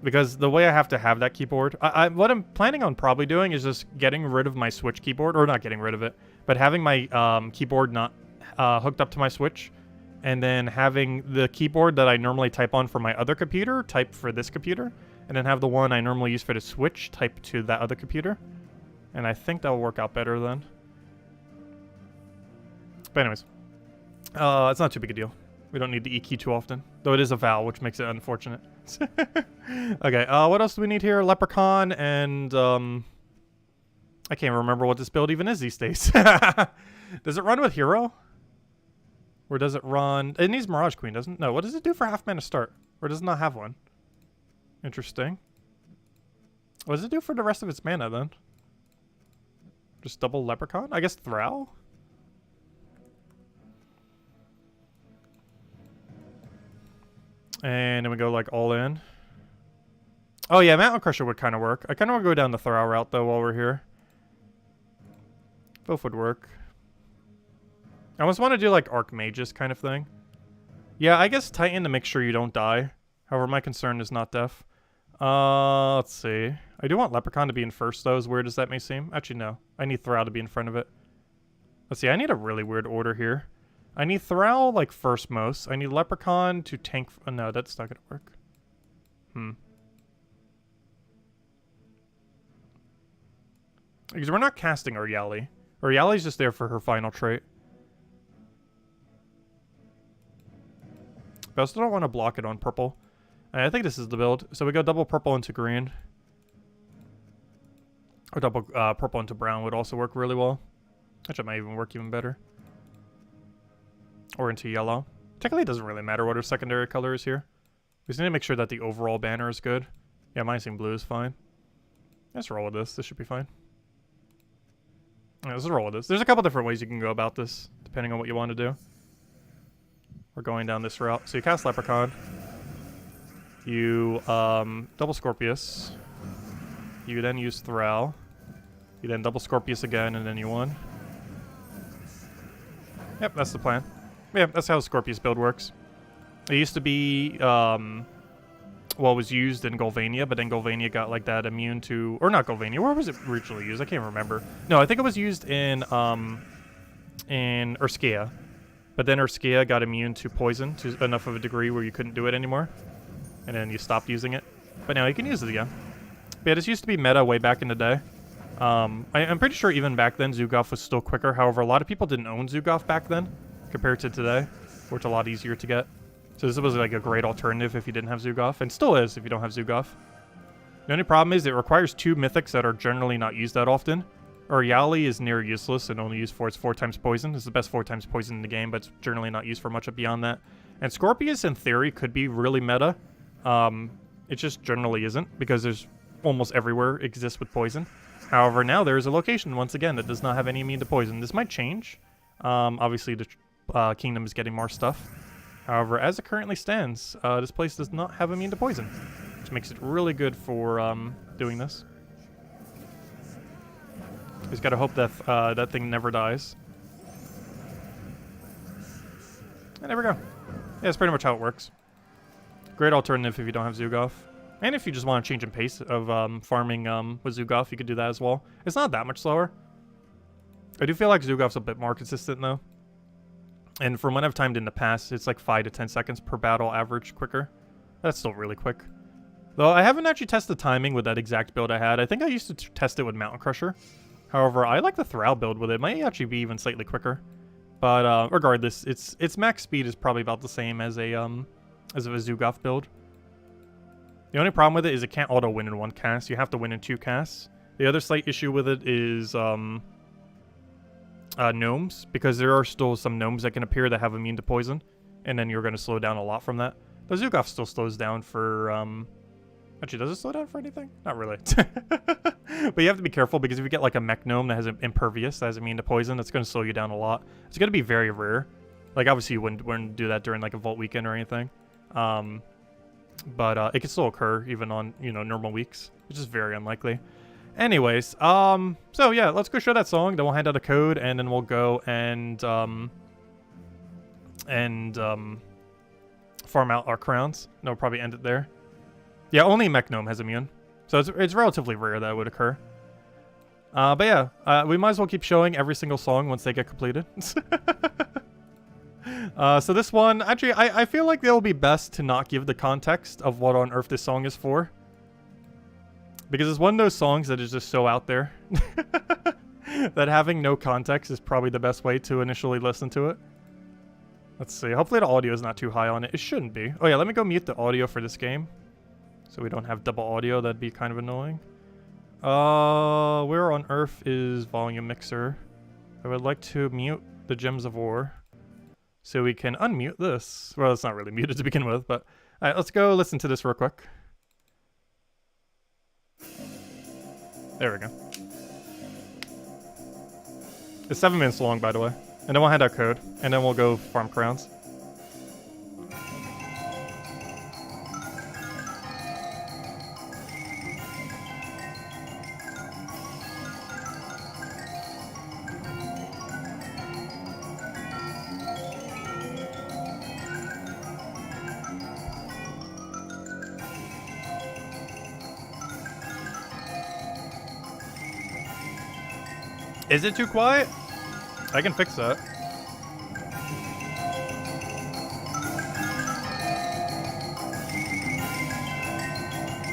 S1: Because the way I have to have that keyboard, what I'm planning on probably doing is just getting rid of my Switch keyboard, or not getting rid of it, but having my keyboard not hooked up to my Switch, and then having the keyboard that I normally type on for my other computer type for this computer, and then have the one I normally use for the Switch type to that other computer. And I think that will work out better then. But anyways, it's not too big a deal. We don't need the E key too often, though it is a vowel, which makes it unfortunate. Okay, what else do we need here? Leprechaun and, I can't remember what this build even is these days. Does it run with Hero? Or does it run... It needs Mirage Queen, doesn't it? No, what does it do for half mana start? Or does it not have one? Interesting. What does it do for the rest of its mana, then? Just double Leprechaun? I guess Thrall? And then we go, like, all in. Oh, yeah, Mountain Crusher would kind of work. I kind of want to go down the Thrall route, though, while we're here. Both would work. I almost want to do, like, Archmagus kind of thing. Yeah, I guess Titan to make sure you don't die. However, my concern is not death. Let's see. I do want Leprechaun to be in first, though, as weird as that may seem. Actually, no. I need Thrall to be in front of it. Let's see, I need a really weird order here. I need Thrall, like, first most. I need Leprechaun to tank... Oh, no, that's not gonna work. Because we're not casting Rielli. Rielli's just there for her final trait. But I still don't want to block it on purple. I think this is the build. So we go double purple into green. Or double purple into brown would also work really well. Actually, it might even work even better. Or into yellow. Technically, it doesn't really matter what our secondary color is here. We just need to make sure that the overall banner is good. Yeah, mine seeing blue is fine. Let's roll with this. This should be fine. Yeah, let's roll with this. There's a couple different ways you can go about this, depending on what you want to do. We're going down this route. So you cast Leprechaun. You double Scorpius. You then use Thrall. You then double Scorpius again, and then you won. Yep, that's the plan. Yeah, that's how the Scorpius build works. It used to be, well, it was used in Golvania, but then Golvania got, like, that immune to... Or not Golvania, where was it originally used? I can't remember. No, I think it was used in Urskea. But then Urskea got immune to poison to enough of a degree where you couldn't do it anymore. And then you stopped using it. But now you can use it again. But yeah, this used to be meta way back in the day. I'm pretty sure even back then Zugov was still quicker. However, a lot of people didn't own Zugov back then compared to today, where it's a lot easier to get. So this was like a great alternative if you didn't have Zugov, and still is if you don't have Zugov. The only problem is it requires 2 mythics that are generally not used that often, Or Yali is near useless and only used for its 4 times poison. It's the best 4 times poison in the game, but it's generally not used for much beyond that. And Scorpius, in theory, could be really meta. It just generally isn't, because there's almost everywhere exists with poison. However, now there is a location, once again, that does not have any immune to poison. This might change. Obviously, the kingdom is getting more stuff. However, as it currently stands, this place does not have immune to poison, which makes it really good for doing this. Just gotta hope that that thing never dies. And there we go. Yeah, that's pretty much how it works. Great alternative if you don't have Zugov. And if you just want to change in pace of farming with Zugov, you could do that as well. It's not that much slower. I do feel like Zugov's a bit more consistent though. And from what I've timed in the past, it's like 5 to 10 seconds per battle average quicker. That's still really quick. Though I haven't actually tested timing with that exact build I had. I think I used to test it with Mountain Crusher. However, I like the Thrall build with it. It might actually be even slightly quicker. But regardless, its max speed is probably about the same as a Zugov build. The only problem with it is it can't auto win in 1 cast. You have to win in 2 casts. The other slight issue with it is gnomes, because there are still some gnomes that can appear that have immune to poison, and then you're going to slow down a lot from that. The Zugov still slows down for actually, does it slow down for anything? Not really. But you have to be careful, because if you get like a mech gnome that has an impervious, that has immune to poison, that's going to slow you down a lot. It's going to be very rare. Like, obviously you wouldn't do that during like a vault weekend or anything. But it can still occur even on, you know, normal weeks, which is very unlikely. Anyways, so yeah, let's go show that song, then we'll hand out a code, and then we'll go and farm out our crowns. And we'll probably end it there. Yeah, only Mech Gnome has immune, so it's relatively rare that would occur. But yeah, we might as well keep showing every single song once they get completed. So this one, actually, I feel like it will be best to not give the context of what on earth this song is for. Because it's one of those songs that is just so out there that having no context is probably the best way to initially listen to it. Let's see. Hopefully the audio is not too high on it. It shouldn't be. Oh yeah, let me go mute the audio for this game, so we don't have double audio. That'd be kind of annoying. Where on earth is volume mixer? I would like to mute the Gems of War so we can unmute this. Well, it's not really muted to begin with, but alright, let's go listen to this real quick. There we go. It's 7 minutes long, by the way. And then we'll hand out code, and then we'll go farm crowns. Is it too quiet? I can fix that.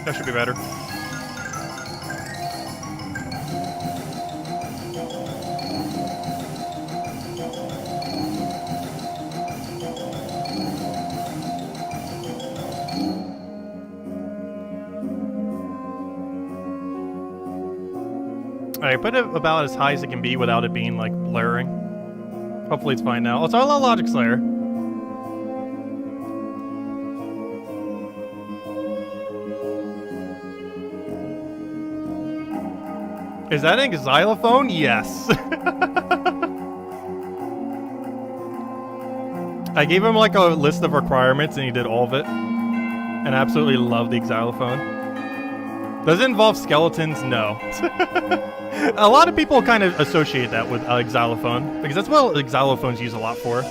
S1: That should be better. Alright, put it about as high as it can be without it being, like, blaring. Hopefully it's fine now. Oh, it's all Logic Slayer. Is that a xylophone? Yes. I gave him, like, a list of requirements, and he did all of it. And I absolutely love the xylophone. Does it involve skeletons? No. A lot of people kind of associate that with xylophone, because that's what xylophones use a lot for.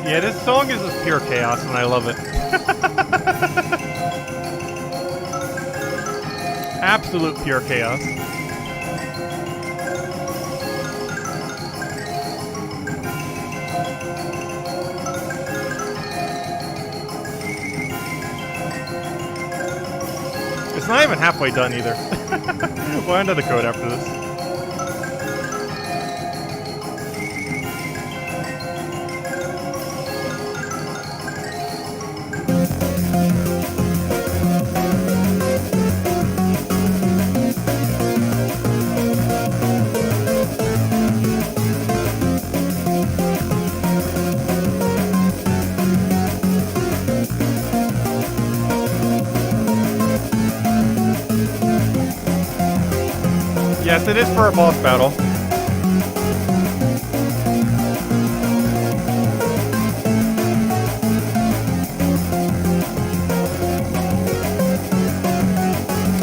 S1: Yeah, this song is just pure chaos, and I love it. Absolute pure chaos. It's not even halfway done either. We'll end the code after this. Yes, it is for a boss battle.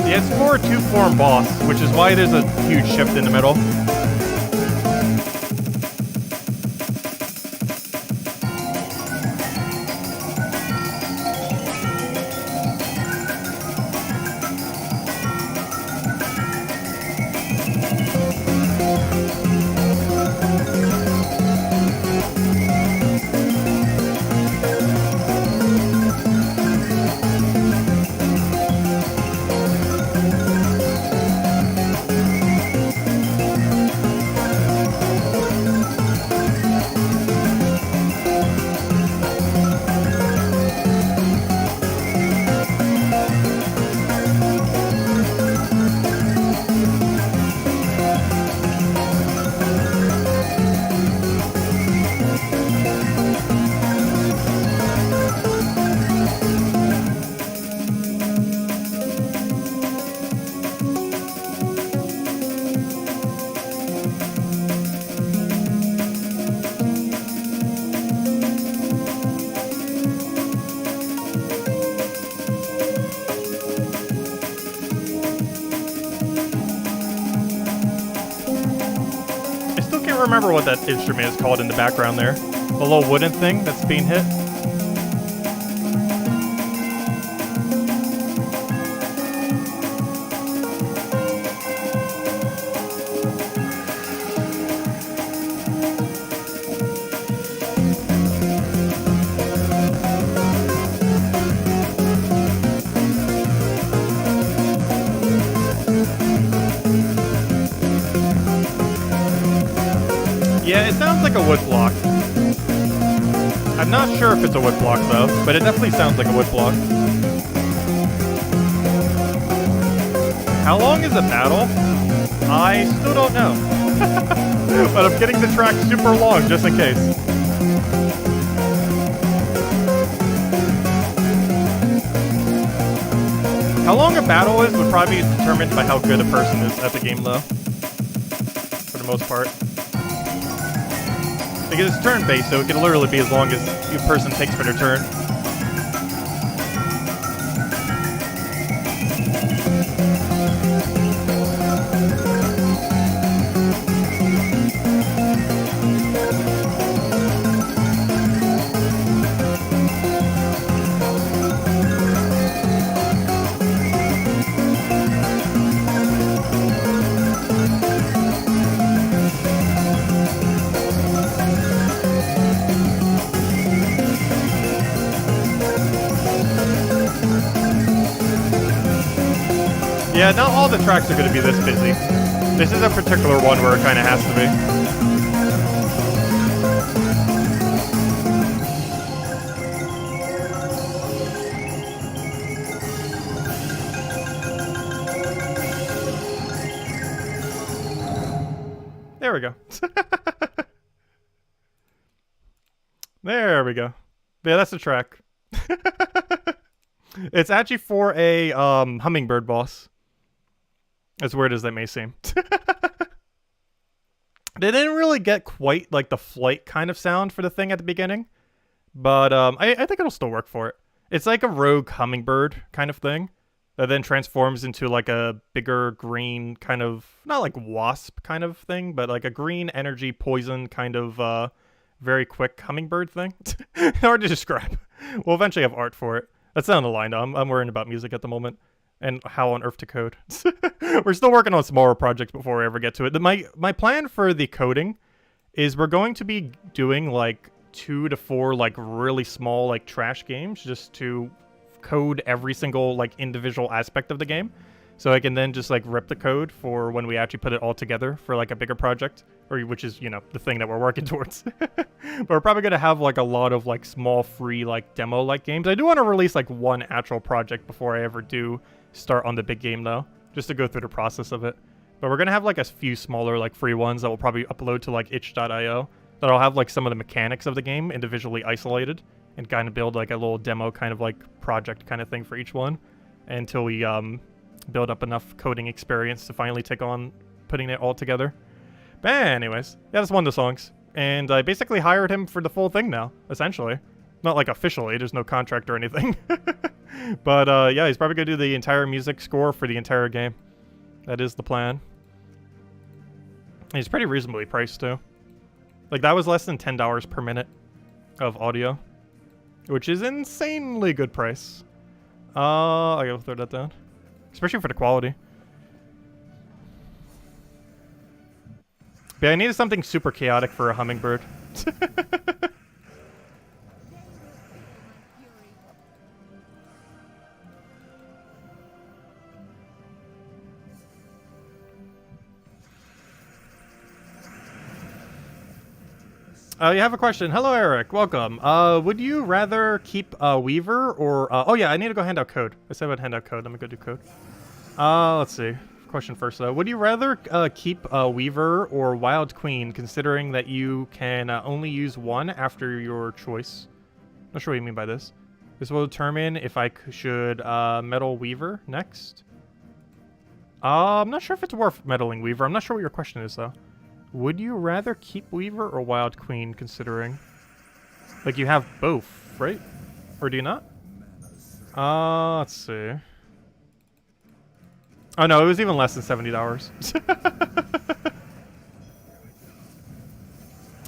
S1: Yeah, it's for a 2-form boss, which is why there's a huge shift in the middle. Remember what that instrument is called in the background there. The little wooden thing that's being hit. Yeah, it sounds like a wood block. I'm not sure if it's a wood block though, but it definitely sounds like a wood block. How long is a battle? I still don't know. But I'm getting the track super long just in case. How long a battle is would probably be determined by how good a person is at the game though. For the most part. Because it's turn-based, so it can literally be as long as the person takes for their turn. Yeah, not all the tracks are going to be this busy. This is a particular one where it kind of has to be. There we go. There we go. Yeah, that's the track. It's actually for a hummingbird boss. As weird as that may seem. They didn't really get quite like the flight kind of sound for the thing at the beginning. But I think it'll still work for it. It's like a rogue hummingbird kind of thing. That then transforms into like a bigger green kind of, not like wasp kind of thing, but like a green energy poison kind of very quick hummingbird thing. Hard to describe. We'll eventually have art for it. That's down the line, though. I'm worrying about music at the moment. And how on earth to code. We're still working on smaller projects before we ever get to it. My plan for the coding is we're going to be doing like 2 to 4 like really small like trash games just to code every single like individual aspect of the game. So I can then just like rip the code for when we actually put it all together for like a bigger project, or which is, you know, the thing that we're working towards. But we're probably going to have like a lot of like small free like demo like games. I do want to release like one actual project before I ever do start on the big game though, just to go through the process of it. But we're going to have like a few smaller like free ones that we'll probably upload to like itch.io that'll have like some of the mechanics of the game individually isolated and kind of build like a little demo kind of like project kind of thing for each one until we build up enough coding experience to finally take on putting it all together. But anyways, yeah, that's one of the songs. And I basically hired him for the full thing now, essentially. Not like officially, there's no contract or anything. But yeah, he's probably going to do the entire music score for the entire game. That is the plan. And he's pretty reasonably priced too. Like that was less than $10 per minute of audio, which is insanely good price. I gotta throw that down. Especially for the quality. But yeah, I needed something super chaotic for a hummingbird. You have a question. Hello, Eric. Welcome. Would you rather keep Weaver or... oh, yeah, I need to go hand out code. I said I'd hand out code. Let me go do code. Let's see. Question first, though. Would you rather keep Weaver or Wild Queen, considering that you can only use one after your choice? Not sure what you mean by this. This will determine if I should metal Weaver next. I'm not sure if it's worth meddling Weaver. I'm not sure what your question is, though. Would you rather keep Weaver or Wild Queen, considering... Like, you have both, right? Or do you not? Let's see. Oh, no, it was even less than $70.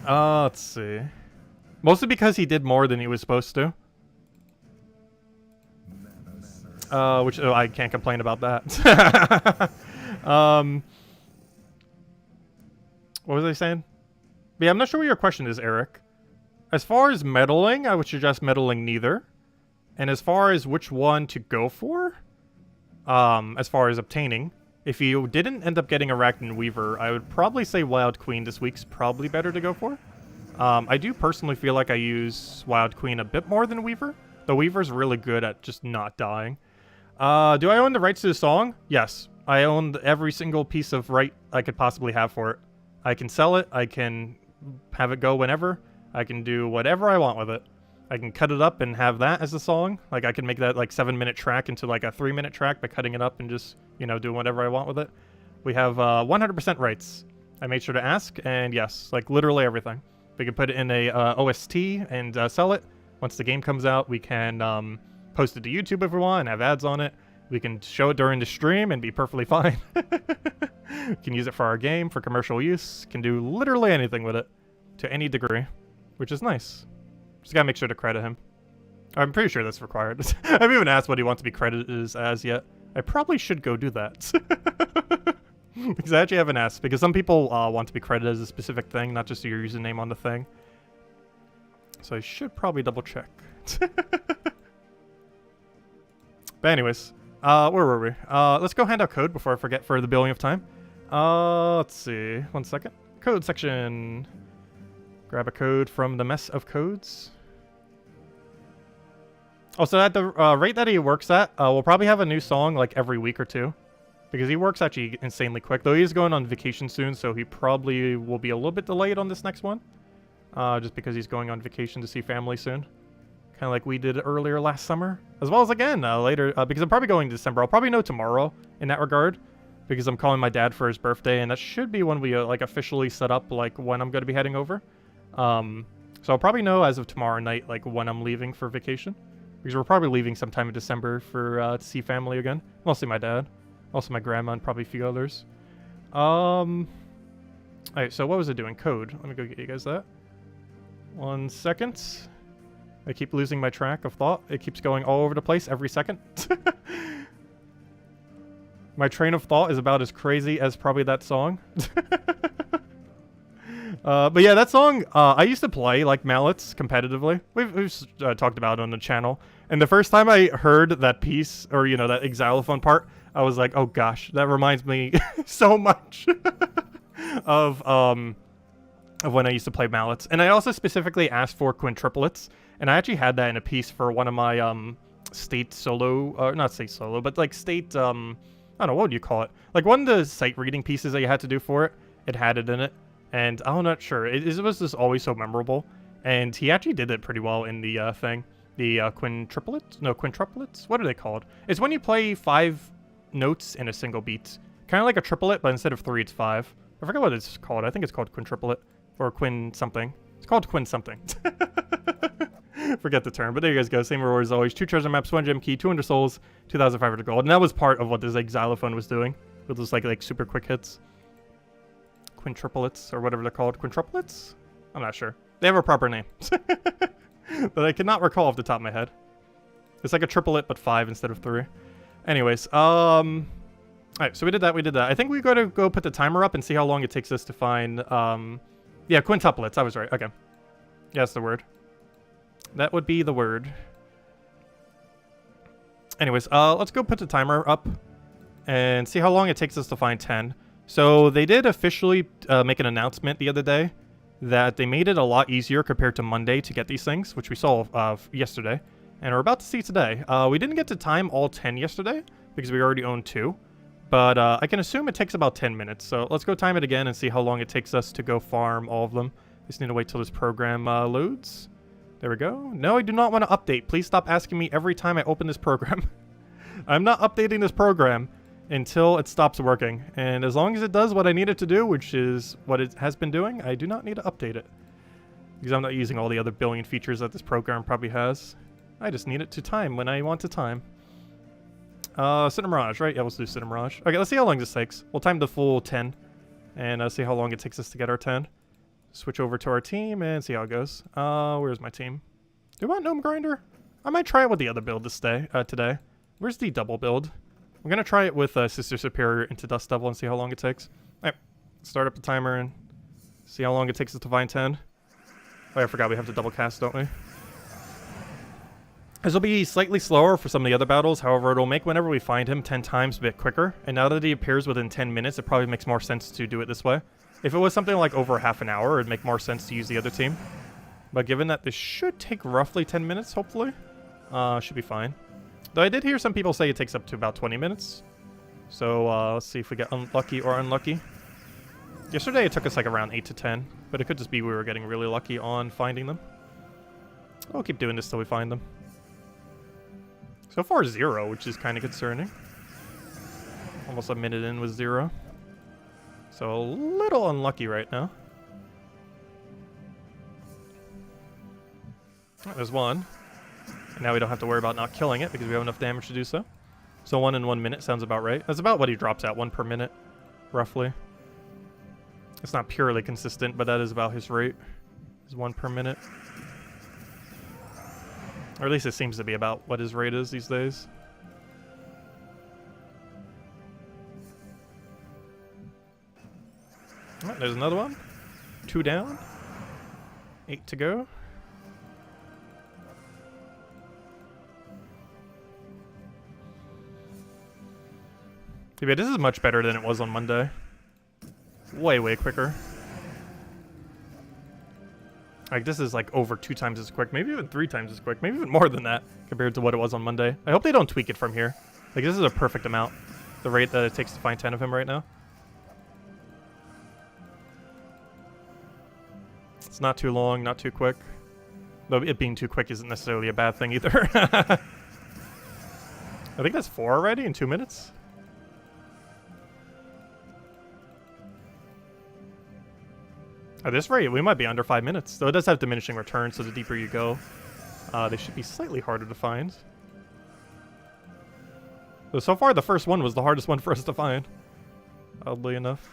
S1: Let's see. Mostly because he did more than he was supposed to. Which, oh, I can't complain about that. What was I saying? But yeah, I'm not sure what your question is, Eric. As far as meddling, I would suggest meddling neither. And as far as which one to go for, as far as obtaining, if you didn't end up getting Arachnid Weaver, I would probably say Wild Queen this week's probably better to go for. I do personally feel like I use Wild Queen a bit more than Weaver. The Weaver's really good at just not dying. Do I own the rights to the song? Yes. I own every single piece of right I could possibly have for it. I can sell it, I can have it go whenever, I can do whatever I want with it. I can cut it up and have that as a song. Like, I can make that, like, 7-minute track into, like, a 3-minute track by cutting it up and just, you know, doing whatever I want with it. We have 100% rights. I made sure to ask, and yes, like, literally everything. We can put it in a OST and sell it. Once the game comes out, we can post it to YouTube if we want and have ads on it. We can show it during the stream and be perfectly fine. We can use it for our game, for commercial use. Can do literally anything with it, to any degree, which is nice. Just gotta make sure to credit him. I'm pretty sure that's required. I haven't even asked what he wants to be credited as yet. I probably should go do that. Because I actually haven't asked, because some people want to be credited as a specific thing, not just your username on the thing. So I should probably double check. But anyways, where were we? Let's go hand out code before I forget for the billing of time. Let's see. 1 second. Code section. Grab a code from the mess of codes. Oh, so at the rate that he works at, we'll probably have a new song like every week or two. Because he works actually insanely quick. Though he's going on vacation soon, so he probably will be a little bit delayed on this next one. Just because he's going on vacation to see family soon. Kind of like we did earlier last summer. As well as again later, because I'm probably going in December. I'll probably know tomorrow in that regard. Because I'm calling my dad for his birthday, and that should be when we like officially set up like when I'm going to be heading over. So I'll probably know as of tomorrow night like when I'm leaving for vacation. Because we're probably leaving sometime in December for to see family again. Mostly my dad. Also my grandma and probably a few others. Alright, so what was it doing? Code. Let me go get you guys that. 1 second. I keep losing my track of thought. It keeps going all over the place every second. My train of thought is about as crazy as probably that song. But yeah, that song, I used to play, like, mallets competitively. We've talked about it on the channel. And the first time I heard that piece, or, you know, that xylophone part, I was like, oh gosh, that reminds me so much of when I used to play mallets. And I also specifically asked for quintuplets. And I actually had that in a piece for one of my state solo, not state solo, but like state, I don't know, what would you call it? Like one of the sight reading pieces that you had to do for it, it had it in it. And I'm not sure. It was just always so memorable. And he actually did it pretty well in the thing. The quintuplets? No, quintuplets? What are they called? It's when you play 5 notes in a single beat. Kind of like a triplet, but instead of 3, it's 5. I forget what it's called. I think it's called quintuplet. Or quin something. It's called quin something. Forget the term. But there you guys go. Same reward as always. 2 treasure maps, 1 gem key, 200 souls, 2,500 gold. And that was part of what this like xylophone was doing. With those like super quick hits. Quintuplets, or whatever they're called. Quintuplets? I'm not sure. They have a proper name. But I cannot recall off the top of my head. It's like a triplet, but 5 instead of 3. Anyways, alright, so we did that, I think we gotta go put the timer up and see how long it takes us to find, yeah, quintuplets, I was right, okay. Yeah, that's the word. That would be the word. Anyways, let's go put the timer up and see how long it takes us to find 10. So they did officially make an announcement the other day that they made it a lot easier compared to Monday to get these things, which we saw yesterday. And we're about to see today. We didn't get to time all 10 yesterday because we already owned 2. But I can assume it takes about 10 minutes. So let's go time it again and see how long it takes us to go farm all of them. Just need to wait till this program loads. There we go. No, I do not want to update. Please stop asking me every time I open this program. I'm not updating this program until it stops working. And as long as it does what I need it to do, which is what it has been doing, I do not need to update it. Because I'm not using all the other billion features that this program probably has. I just need it to time when I want to time. Sit Mirage, right? Yeah, let's do Sit Mirage. Okay, let's see how long this takes. We'll time the full 10. And see how long it takes us to get our 10. Switch over to our team and see how it goes. Where's my team? Do I want Gnome Grinder? I might try it with the other build today. Where's the double build? I'm going to try it with Sister Superior into Dust Devil and see how long it takes. Alright, start up the timer and see how long it takes us to find 10. Oh, I forgot we have to double cast, don't we? This will be slightly slower for some of the other battles, however, it'll make whenever we find him 10 times a bit quicker. And now that he appears within 10 minutes, it probably makes more sense to do it this way. If it was something like over half an hour, it'd make more sense to use the other team. But given that this should take roughly 10 minutes, hopefully, should be fine. Though I did hear some people say it takes up to about 20 minutes. So let's see if we get unlucky or unlucky. Yesterday it took us like around 8 to 10, but it could just be we were getting really lucky on finding them. We'll keep doing this till we find them. So far 0, which is kind of concerning. Almost a minute in with 0. So a little unlucky right now. Oh, there's 1. And now we don't have to worry about not killing it because we have enough damage to do so. So 1 in 1 minute sounds about right. That's about what he drops at, 1 per minute, roughly. It's not purely consistent, but that is about his rate. Is 1 per minute. Or at least it seems to be about what his rate is these days. Alright, there's another one. 2 down. 8 to go. Yeah, this is much better than it was on Monday. Way, way quicker. Like, this is like over 2 times as quick, maybe even 3 times as quick, maybe even more than that compared to what it was on Monday. I hope they don't tweak it from here. Like, this is a perfect amount, the rate that it takes to find 10 of him right now. It's not too long, not too quick. Though it being too quick isn't necessarily a bad thing either. I think that's 4 already in 2 minutes. At this rate, we might be under 5 minutes. Though it does have diminishing returns, so the deeper you go, they should be slightly harder to find. So far, the first one was the hardest one for us to find. Oddly enough.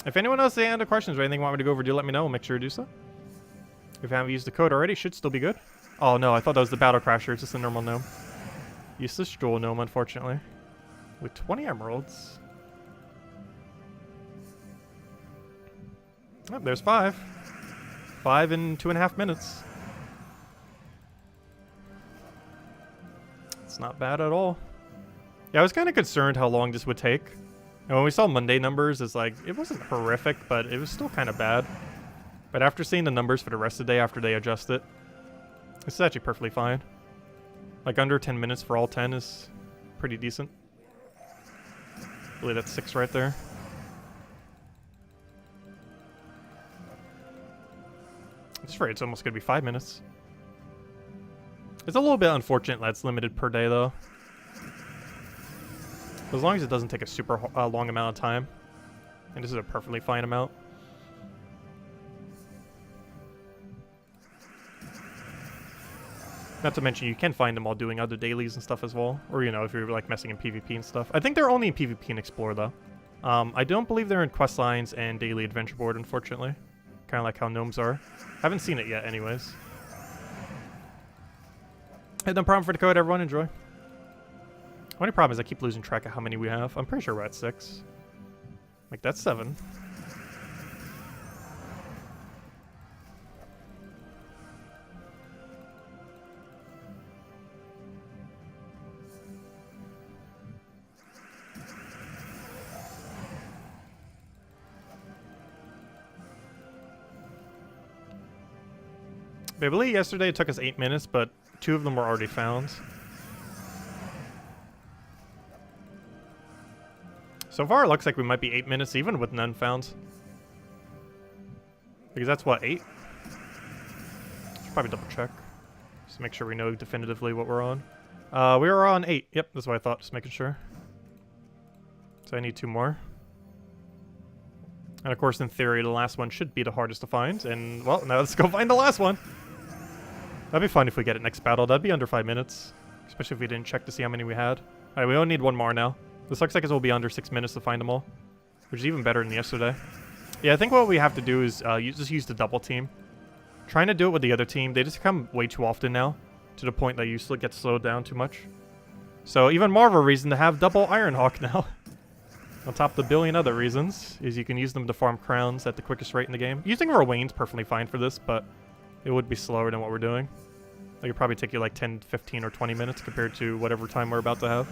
S1: If anyone else has any other questions or anything you want me to go over, do let me know. We'll make sure to do so. If you haven't used the code already, should still be good. Oh no, I thought that was the Battle Crasher. It's just a normal gnome. Useless Jewel Gnome, unfortunately. With 20 emeralds. Oh, there's 5. 5 in 2.5 minutes. It's not bad at all. Yeah, I was kind of concerned how long this would take. And when we saw Monday numbers, it's like, it wasn't horrific, but it was still kind of bad. But after seeing the numbers for the rest of the day after they adjust it, this is actually perfectly fine. Like under 10 minutes for all 10 is pretty decent. I believe that's 6 right there. I'm just afraid it's almost going to be 5 minutes. It's a little bit unfortunate that it's limited per day, though. As long as it doesn't take a super long amount of time. And this is a perfectly fine amount. Not to mention, you can find them while doing other dailies and stuff as well. Or, you know, if you're, like, messing in PvP and stuff. I think they're only in PvP and Explore, though. I don't believe they're in quest lines and daily adventure board, unfortunately. Kind of like how gnomes are. Haven't seen it yet, anyways. Hey, no problem for the code, everyone. Enjoy. Only problem is I keep losing track of how many we have. I'm pretty sure we're at 6. Like, that's 7. I believe yesterday it took us 8 minutes, but 2 of them were already found. So far, it looks like we might be 8 minutes even with none found. Because that's what, 8? Should probably double check. Just to make sure we know definitively what we're on. We were on 8. Yep, that's what I thought, just making sure. So I need 2 more. And of course, in theory, the last one should be the hardest to find. And, well, now let's go find the last one. That'd be fun if we get it next battle. That'd be under 5 minutes. Especially if we didn't check to see how many we had. Alright, we only need 1 more now. This looks like it will be under 6 minutes to find them all. Which is even better than yesterday. Yeah, I think what we have to do is just use the double team. Trying to do it with the other team, they just come way too often now. To the point that you still get slowed down too much. So even more of a reason to have double Ironhawk now. On top of the billion other reasons, is you can use them to farm crowns at the quickest rate in the game. Using Rowain's perfectly fine for this, but it would be slower than what we're doing. It could probably take you like 10, 15, or 20 minutes compared to whatever time we're about to have.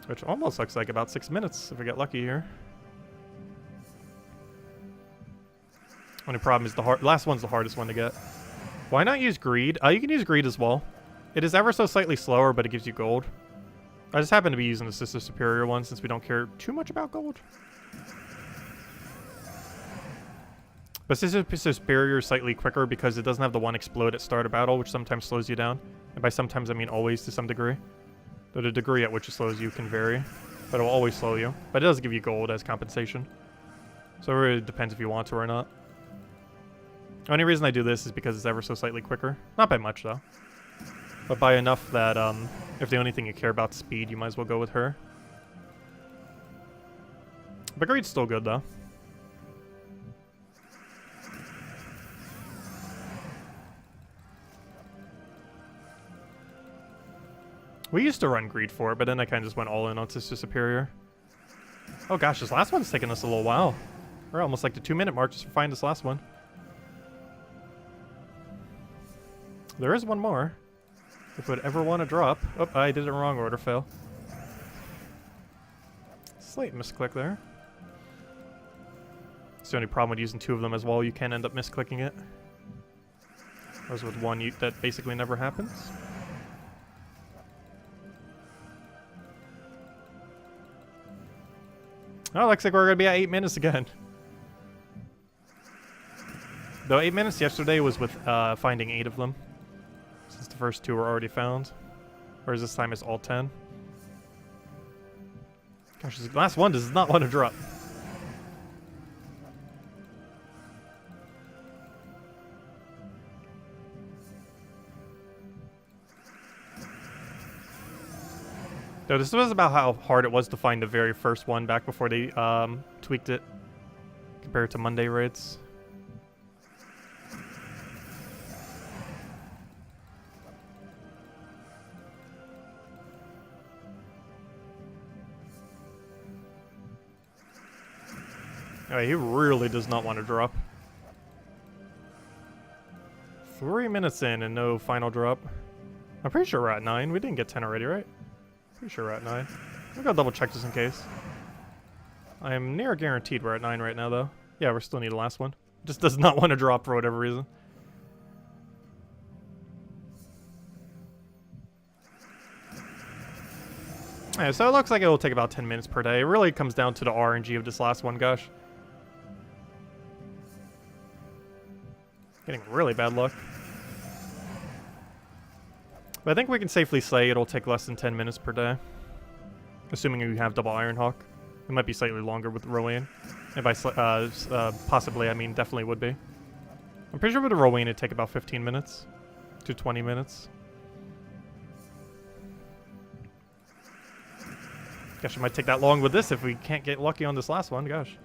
S1: Which almost looks like about 6 minutes if we get lucky here. Only problem is the last one's the hardest one to get. Why not use Greed? You can use Greed as well. It is ever so slightly slower, but it gives you gold. I just happen to be using the Sister Superior one since we don't care too much about gold. But Sister Superior is slightly quicker because it doesn't have the one explode at start of battle, which sometimes slows you down. And by sometimes I mean always to some degree. Though the degree at which it slows you can vary. But it will always slow you. But it does give you gold as compensation. So it really depends if you want to or not. The only reason I do this is because it's ever so slightly quicker. Not by much though. But by enough that if the only thing you care about is speed, you might as well go with her. But Greed's still good though. We used to run Greed for it, but then I kind of just went all in on Sister Superior. Oh gosh, this last one's taking us a little while. We're almost like the 2-minute mark just to find this last one. There is one more. If we'd ever want to drop. Oh, I did it in wrong order, fail. Slight misclick there. It's the only problem with using 2 of them as well. You can end up misclicking it. Whereas with one, that basically never happens. Oh, looks like we're going to be at 8 minutes again. Though 8 minutes yesterday was with finding 8 of them. Since the first 2 were already found. Whereas this time it's all 10. Gosh, this last one does not want to drop. No, this was about how hard it was to find the very first one back before they tweaked it compared to Monday raids. Alright, he really does not want to drop. 3 minutes in and no final drop. I'm pretty sure we're at 9. We didn't get 10 already, right? Pretty sure we're at 9. I'm gonna double check just in case. I am near guaranteed we're at 9 right now, though. Yeah, we still need the last one. Just does not want to drop for whatever reason. Yeah, so it looks like it will take about 10 minutes per day. It really comes down to the RNG of this last one, gosh. Getting really bad luck. But I think we can safely say it'll take less than 10 minutes per day. Assuming you have double Ironhawk. It might be slightly longer with Rowan. And by possibly, I mean definitely would be. I'm pretty sure with a Rowan it'd take about 15 minutes to 20 minutes. Gosh, it might take that long with this if we can't get lucky on this last one, gosh.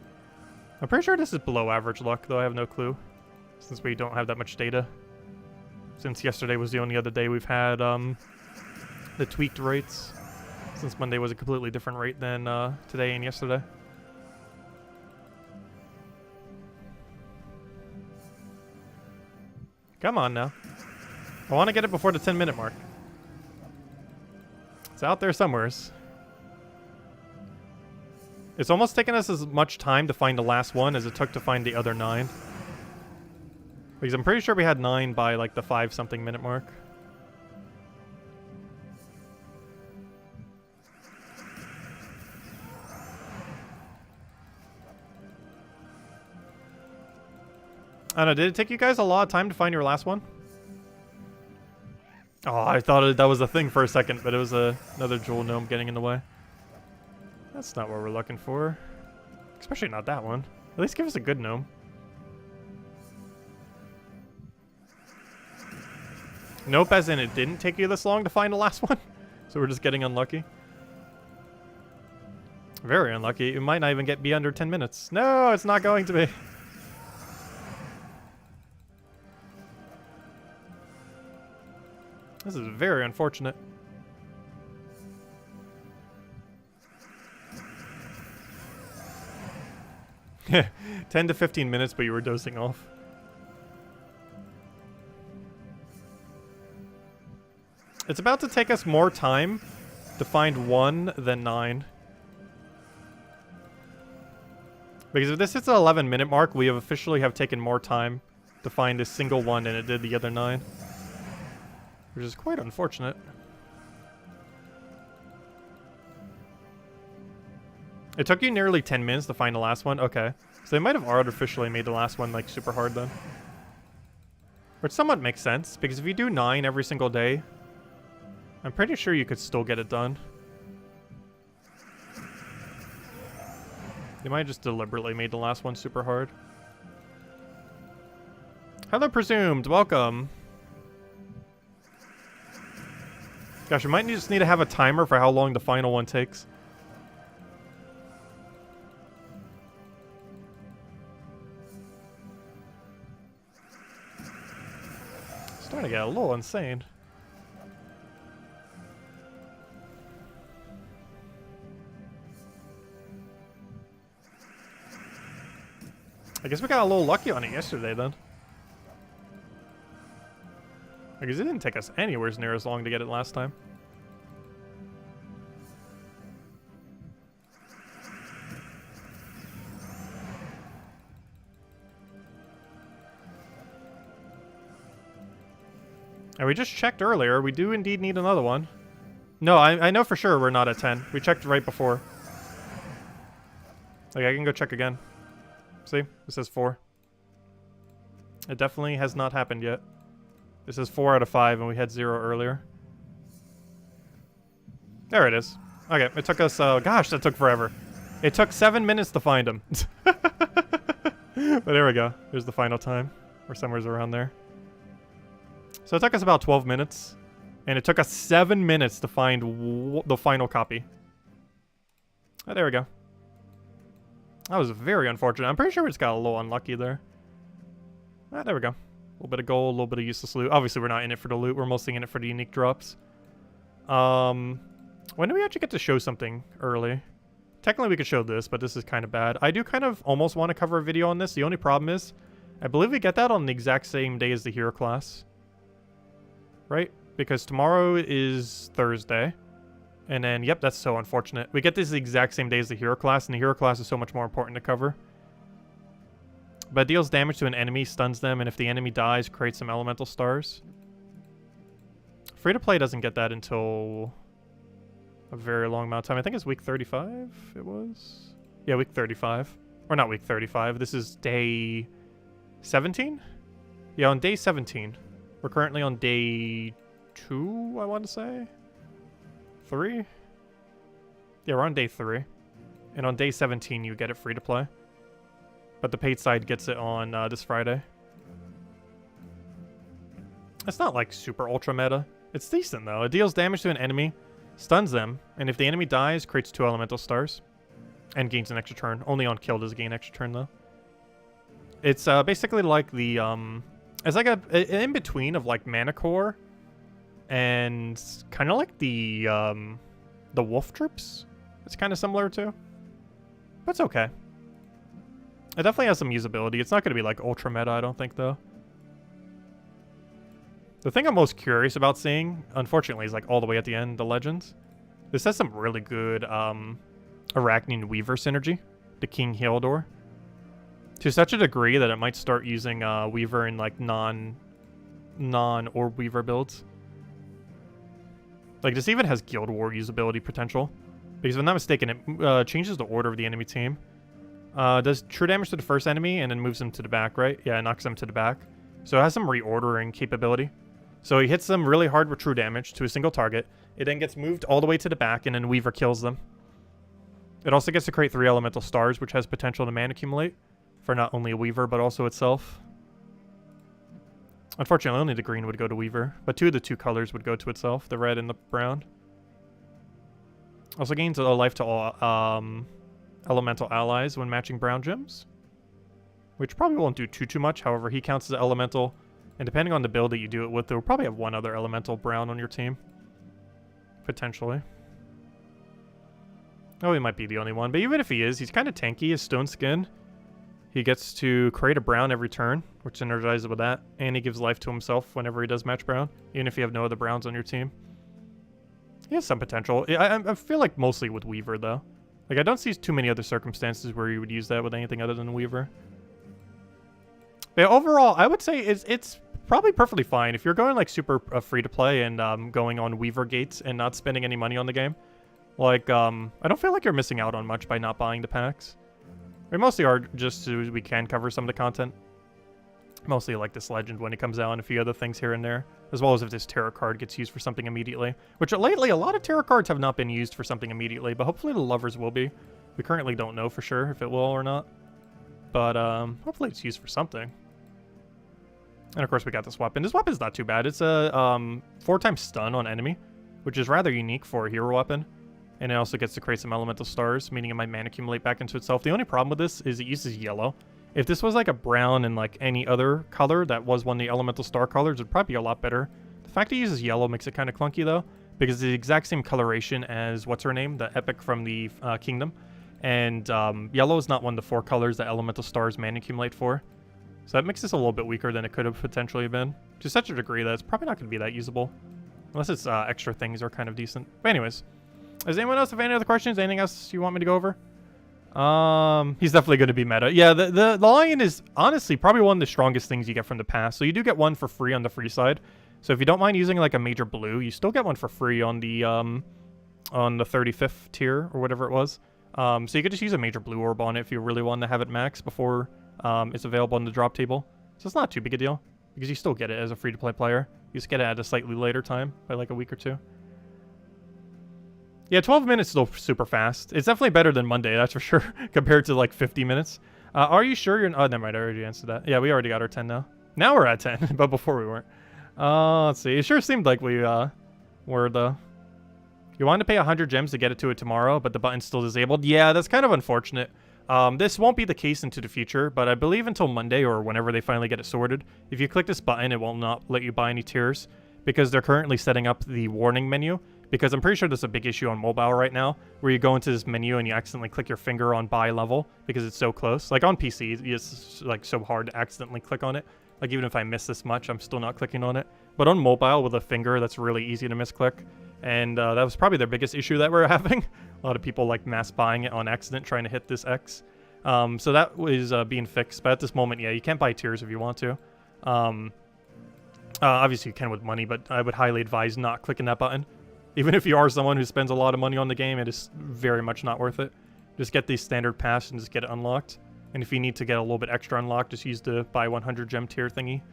S1: I'm pretty sure this is below average luck, though I have no clue. Since we don't have that much data. Since yesterday was the only other day we've had the tweaked rates. Since Monday was a completely different rate than today and yesterday. Come on now. I want to get it before the 10-minute mark. It's out there somewheres. It's almost taken us as much time to find the last one as it took to find the other 9. Because I'm pretty sure we had 9 by like the 5-something minute mark. I don't know, did it take you guys a lot of time to find your last one? Oh, I thought that was a thing for a second, but it was another jewel gnome getting in the way. That's not what we're looking for. Especially not that one. At least give us a good gnome. Nope, as in it didn't take you this long to find the last one. So we're just getting unlucky. Very unlucky. It might not even be under 10 minutes. No, it's not going to be. This is very unfortunate. Yeah, 10 to 15 minutes, but you were dozing off. It's about to take us more time to find 1 than 9. Because if this hits the 11-minute mark, we have officially taken more time to find a single one than it did the other 9. Which is quite unfortunate. It took you nearly 10 minutes to find the last one? Okay. So they might have artificially made the last one, like, super hard then. Which somewhat makes sense, because if you do 9 every single day, I'm pretty sure you could still get it done. They might have just deliberately made the last one super hard. Hello, Presumed. Welcome. Gosh, we might just need to have a timer for how long the final one takes. Starting to get a little insane. I guess we got a little lucky on it yesterday then. Because it didn't take us anywhere near as long to get it last time. And we just checked earlier. We do indeed need another one. No, I know for sure we're not at 10. We checked right before. Like, I can go check again. See? It says 4. It definitely has not happened yet. This is 4 out of 5, and we had 0 earlier. There it is. Okay, it took us, gosh, that took forever. It took 7 minutes to find him. But there we go. There's the final time. Or somewhere's around there. So it took us about 12 minutes And it took us 7 minutes to find the final copy. Oh, there we go. That was very unfortunate. I'm pretty sure we just got a little unlucky there. Ah, there we go. A little bit of gold, a little bit of useless loot. Obviously, we're not in it for the loot. We're mostly in it for the unique drops. When do we actually get to show something early? Technically, we could show this, but this is kind of bad. I do kind of almost want to cover a video on this. The only problem is, I believe we get that on the exact same day as the hero class. Right? Because tomorrow is Thursday. And then, yep, that's so unfortunate. We get this the exact same day as the hero class, and the hero class is so much more important to cover. But it deals damage to an enemy, stuns them, and if the enemy dies, creates some elemental stars. Free-to-play doesn't get that until a very long amount of time. I think it's week 35, it was? Yeah, week 35. Or not week 35. This is day 17? Yeah, on day 17. We're currently on day 2, I want to say? 3? Yeah, we're on day 3. And on day 17, you get it free to play. But the paid side gets it on this Friday. It's not like super ultra meta. It's decent though. It deals damage to an enemy, stuns them, and if the enemy dies, creates 2 elemental stars. And gains an extra turn. Only on kill does it gain extra turn though. It's basically like the it's like an in-between of like Mana Core and kind of like the wolf troops. It's kind of similar to. But it's okay. It definitely has some usability. It's not going to be like ultra meta, I don't think, though. The thing I'm most curious about seeing, unfortunately, is like all the way at the end, the Legends. This has some really good Arachne Weaver synergy. The King Hildor. To such a degree that it might start using Weaver in like non-Orb Weaver builds. Like, this even has Guild War usability potential. Because if I'm not mistaken, it changes the order of the enemy team. Does true damage to the first enemy and then moves them to the back, right? Yeah, it knocks them to the back. So it has some reordering capability. So he hits them really hard with true damage to a single target. It then gets moved all the way to the back and then Weaver kills them. It also gets to create 3 elemental stars, which has potential to mana accumulate for not only a Weaver, but also itself. Unfortunately, only the green would go to Weaver, but 2 of the 2 colors would go to itself, the red and the brown. Also gains a life to all elemental allies when matching brown gems, which probably won't do too much. However, he counts as an elemental, and depending on the build that you do it with, there will probably have 1 other elemental brown on your team. Potentially. Oh, he might be the only one, but even if he is, he's kind of tanky. His stone skin, he gets to create a brown every turn, which synergizes with that, and he gives life to himself whenever he does match brown, even if you have no other browns on your team. He has some potential. I feel like mostly with Weaver, though. Like, I don't see too many other circumstances where you would use that with anything other than Weaver. But overall, I would say it's probably perfectly fine. If you're going, like, super free-to-play and going on Weaver gates and not spending any money on the game, like, I don't feel like you're missing out on much by not buying the packs. We mostly are just so we can cover some of the content. Mostly like this legend when it comes out and a few other things here and there. As well as if this tarot card gets used for something immediately. Which lately, a lot of tarot cards have not been used for something immediately, but hopefully the lovers will be. We currently don't know for sure if it will or not. But hopefully it's used for something. And of course we got this weapon. This weapon's not too bad. It's a 4x stun on enemy, which is rather unique for a hero weapon. And it also gets to create some elemental stars, meaning it might mana accumulate back into itself. The only problem with this is it uses yellow. If this was like a brown and like any other color that was one of the elemental star colors, it'd probably be a lot better. The fact it uses yellow makes it kind of clunky though, because it's the exact same coloration as, what's her name? The epic from the kingdom. And yellow is not one of the 4 colors that elemental stars mana accumulate for. So that makes this a little bit weaker than it could have potentially been. To such a degree that it's probably not going to be that usable. Unless its extra things are kind of decent. But anyways, does anyone else have any other questions? Anything else you want me to go over? He's definitely going to be meta. Yeah, the lion is honestly probably one of the strongest things you get from the pass. So you do get one for free on the free side. So if you don't mind using like a major blue, you still get one for free on the 35th tier or whatever it was. So you could just use a major blue orb on it if you really want to have it max before it's available on the drop table. So it's not too big a deal because you still get it as a free-to-play player. You just get it at a slightly later time by like a week or 2. Yeah, 12 minutes is still super fast. It's definitely better than Monday, that's for sure, compared to like 50 minutes. Are you sure you're... Oh, never mind, I already answered that. Yeah, we already got our 10 now. Now we're at 10, but before we weren't. Let's see. It sure seemed like we where the... You want to pay 100 gems to get it to it tomorrow, but the button's still disabled. Yeah, that's kind of unfortunate. This won't be the case into the future, but I believe until Monday or whenever they finally get it sorted, if you click this button, it will not let you buy any tiers because they're currently setting up the warning menu. Because I'm pretty sure there's a big issue on mobile right now where you go into this menu and you accidentally click your finger on buy level because it's so close. Like on PC, it's like so hard to accidentally click on it. Like even if I miss this much, I'm still not clicking on it. But on mobile with a finger, that's really easy to misclick. And that was probably their biggest issue that we're having. A lot of people like mass buying it on accident trying to hit this X. So that was being fixed. But at this moment, yeah, you can't buy tiers if you want to. Obviously you can with money, but I would highly advise not clicking that button. Even if you are someone who spends a lot of money on the game, it is very much not worth it. Just get the standard pass and just get it unlocked. And if you need to get a little bit extra unlocked, just use the buy 100 gem tier thingy.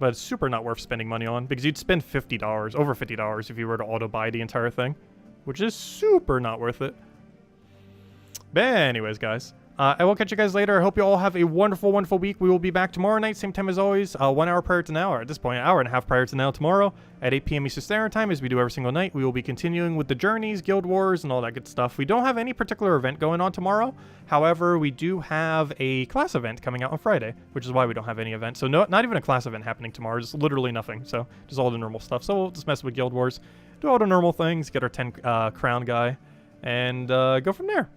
S1: But it's super not worth spending money on because you'd spend $50, over $50 if you were to auto-buy the entire thing. Which is super not worth it. But anyways, guys. I will catch you guys later. I hope you all have a wonderful, wonderful week. We will be back tomorrow night, same time as always, 1 hour prior to now, or at this point, an hour and a half prior to now tomorrow at 8 p.m. Eastern Standard Time, as we do every single night. We will be continuing with the journeys, guild wars, and all that good stuff. We don't have any particular event going on tomorrow. However, we do have a class event coming out on Friday, which is why we don't have any event. So not even a class event happening tomorrow, just literally nothing. So just all the normal stuff. So we'll just mess with guild wars, do all the normal things, get our 10 crown guy, and go from there.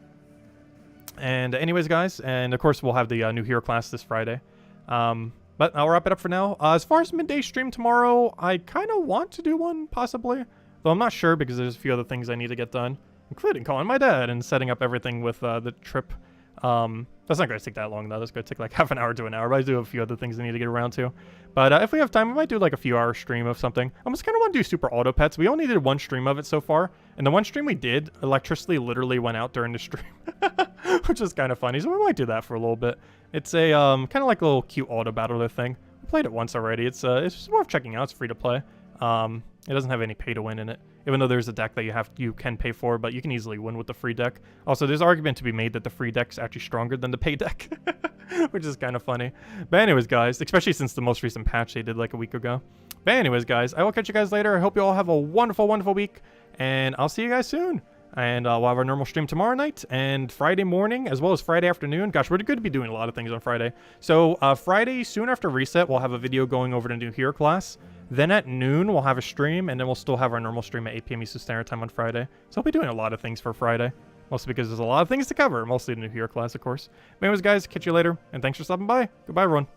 S1: And anyways, guys, and of course we'll have the new hero class this Friday. But I'll wrap it up for now. As far as midday stream tomorrow, I kind of want to do one, possibly. Though I'm not sure because there's a few other things I need to get done, including calling my dad and setting up everything with the trip. That's not going to take that long, though. That's going to take like half an hour to an hour, but I do have a few other things I need to get around to. But if we have time, we might do like a few hour stream of something. I just kind of want to do Super Auto Pets. We only did one stream of it so far, and the one stream we did, electricity literally went out during the stream, which is kind of funny, so we might do that for a little bit. It's a kind of like a little cute auto battler thing. We played it once already. It's worth checking out. It's free to play. It doesn't have any pay to win in it, even though there's a deck that you can pay for, but you can easily win with the free deck. Also, there's argument to be made that the free deck's actually stronger than the pay deck, which is kind of funny. But anyways, guys, especially since the most recent patch they did like a week ago. But anyways, guys, I will catch you guys later. I hope you all have a wonderful, wonderful week, and I'll see you guys soon. And we'll have our normal stream tomorrow night and Friday morning, as well as Friday afternoon. Gosh, we're going to be doing a lot of things on Friday. So Friday, soon after reset, we'll have a video going over the new hero class. Then at noon, we'll have a stream, and then we'll still have our normal stream at 8 p.m. Eastern Standard Time on Friday. So I'll be doing a lot of things for Friday, mostly because there's a lot of things to cover, mostly the new hero class, of course. But anyways, guys, catch you later, and thanks for stopping by. Goodbye, everyone.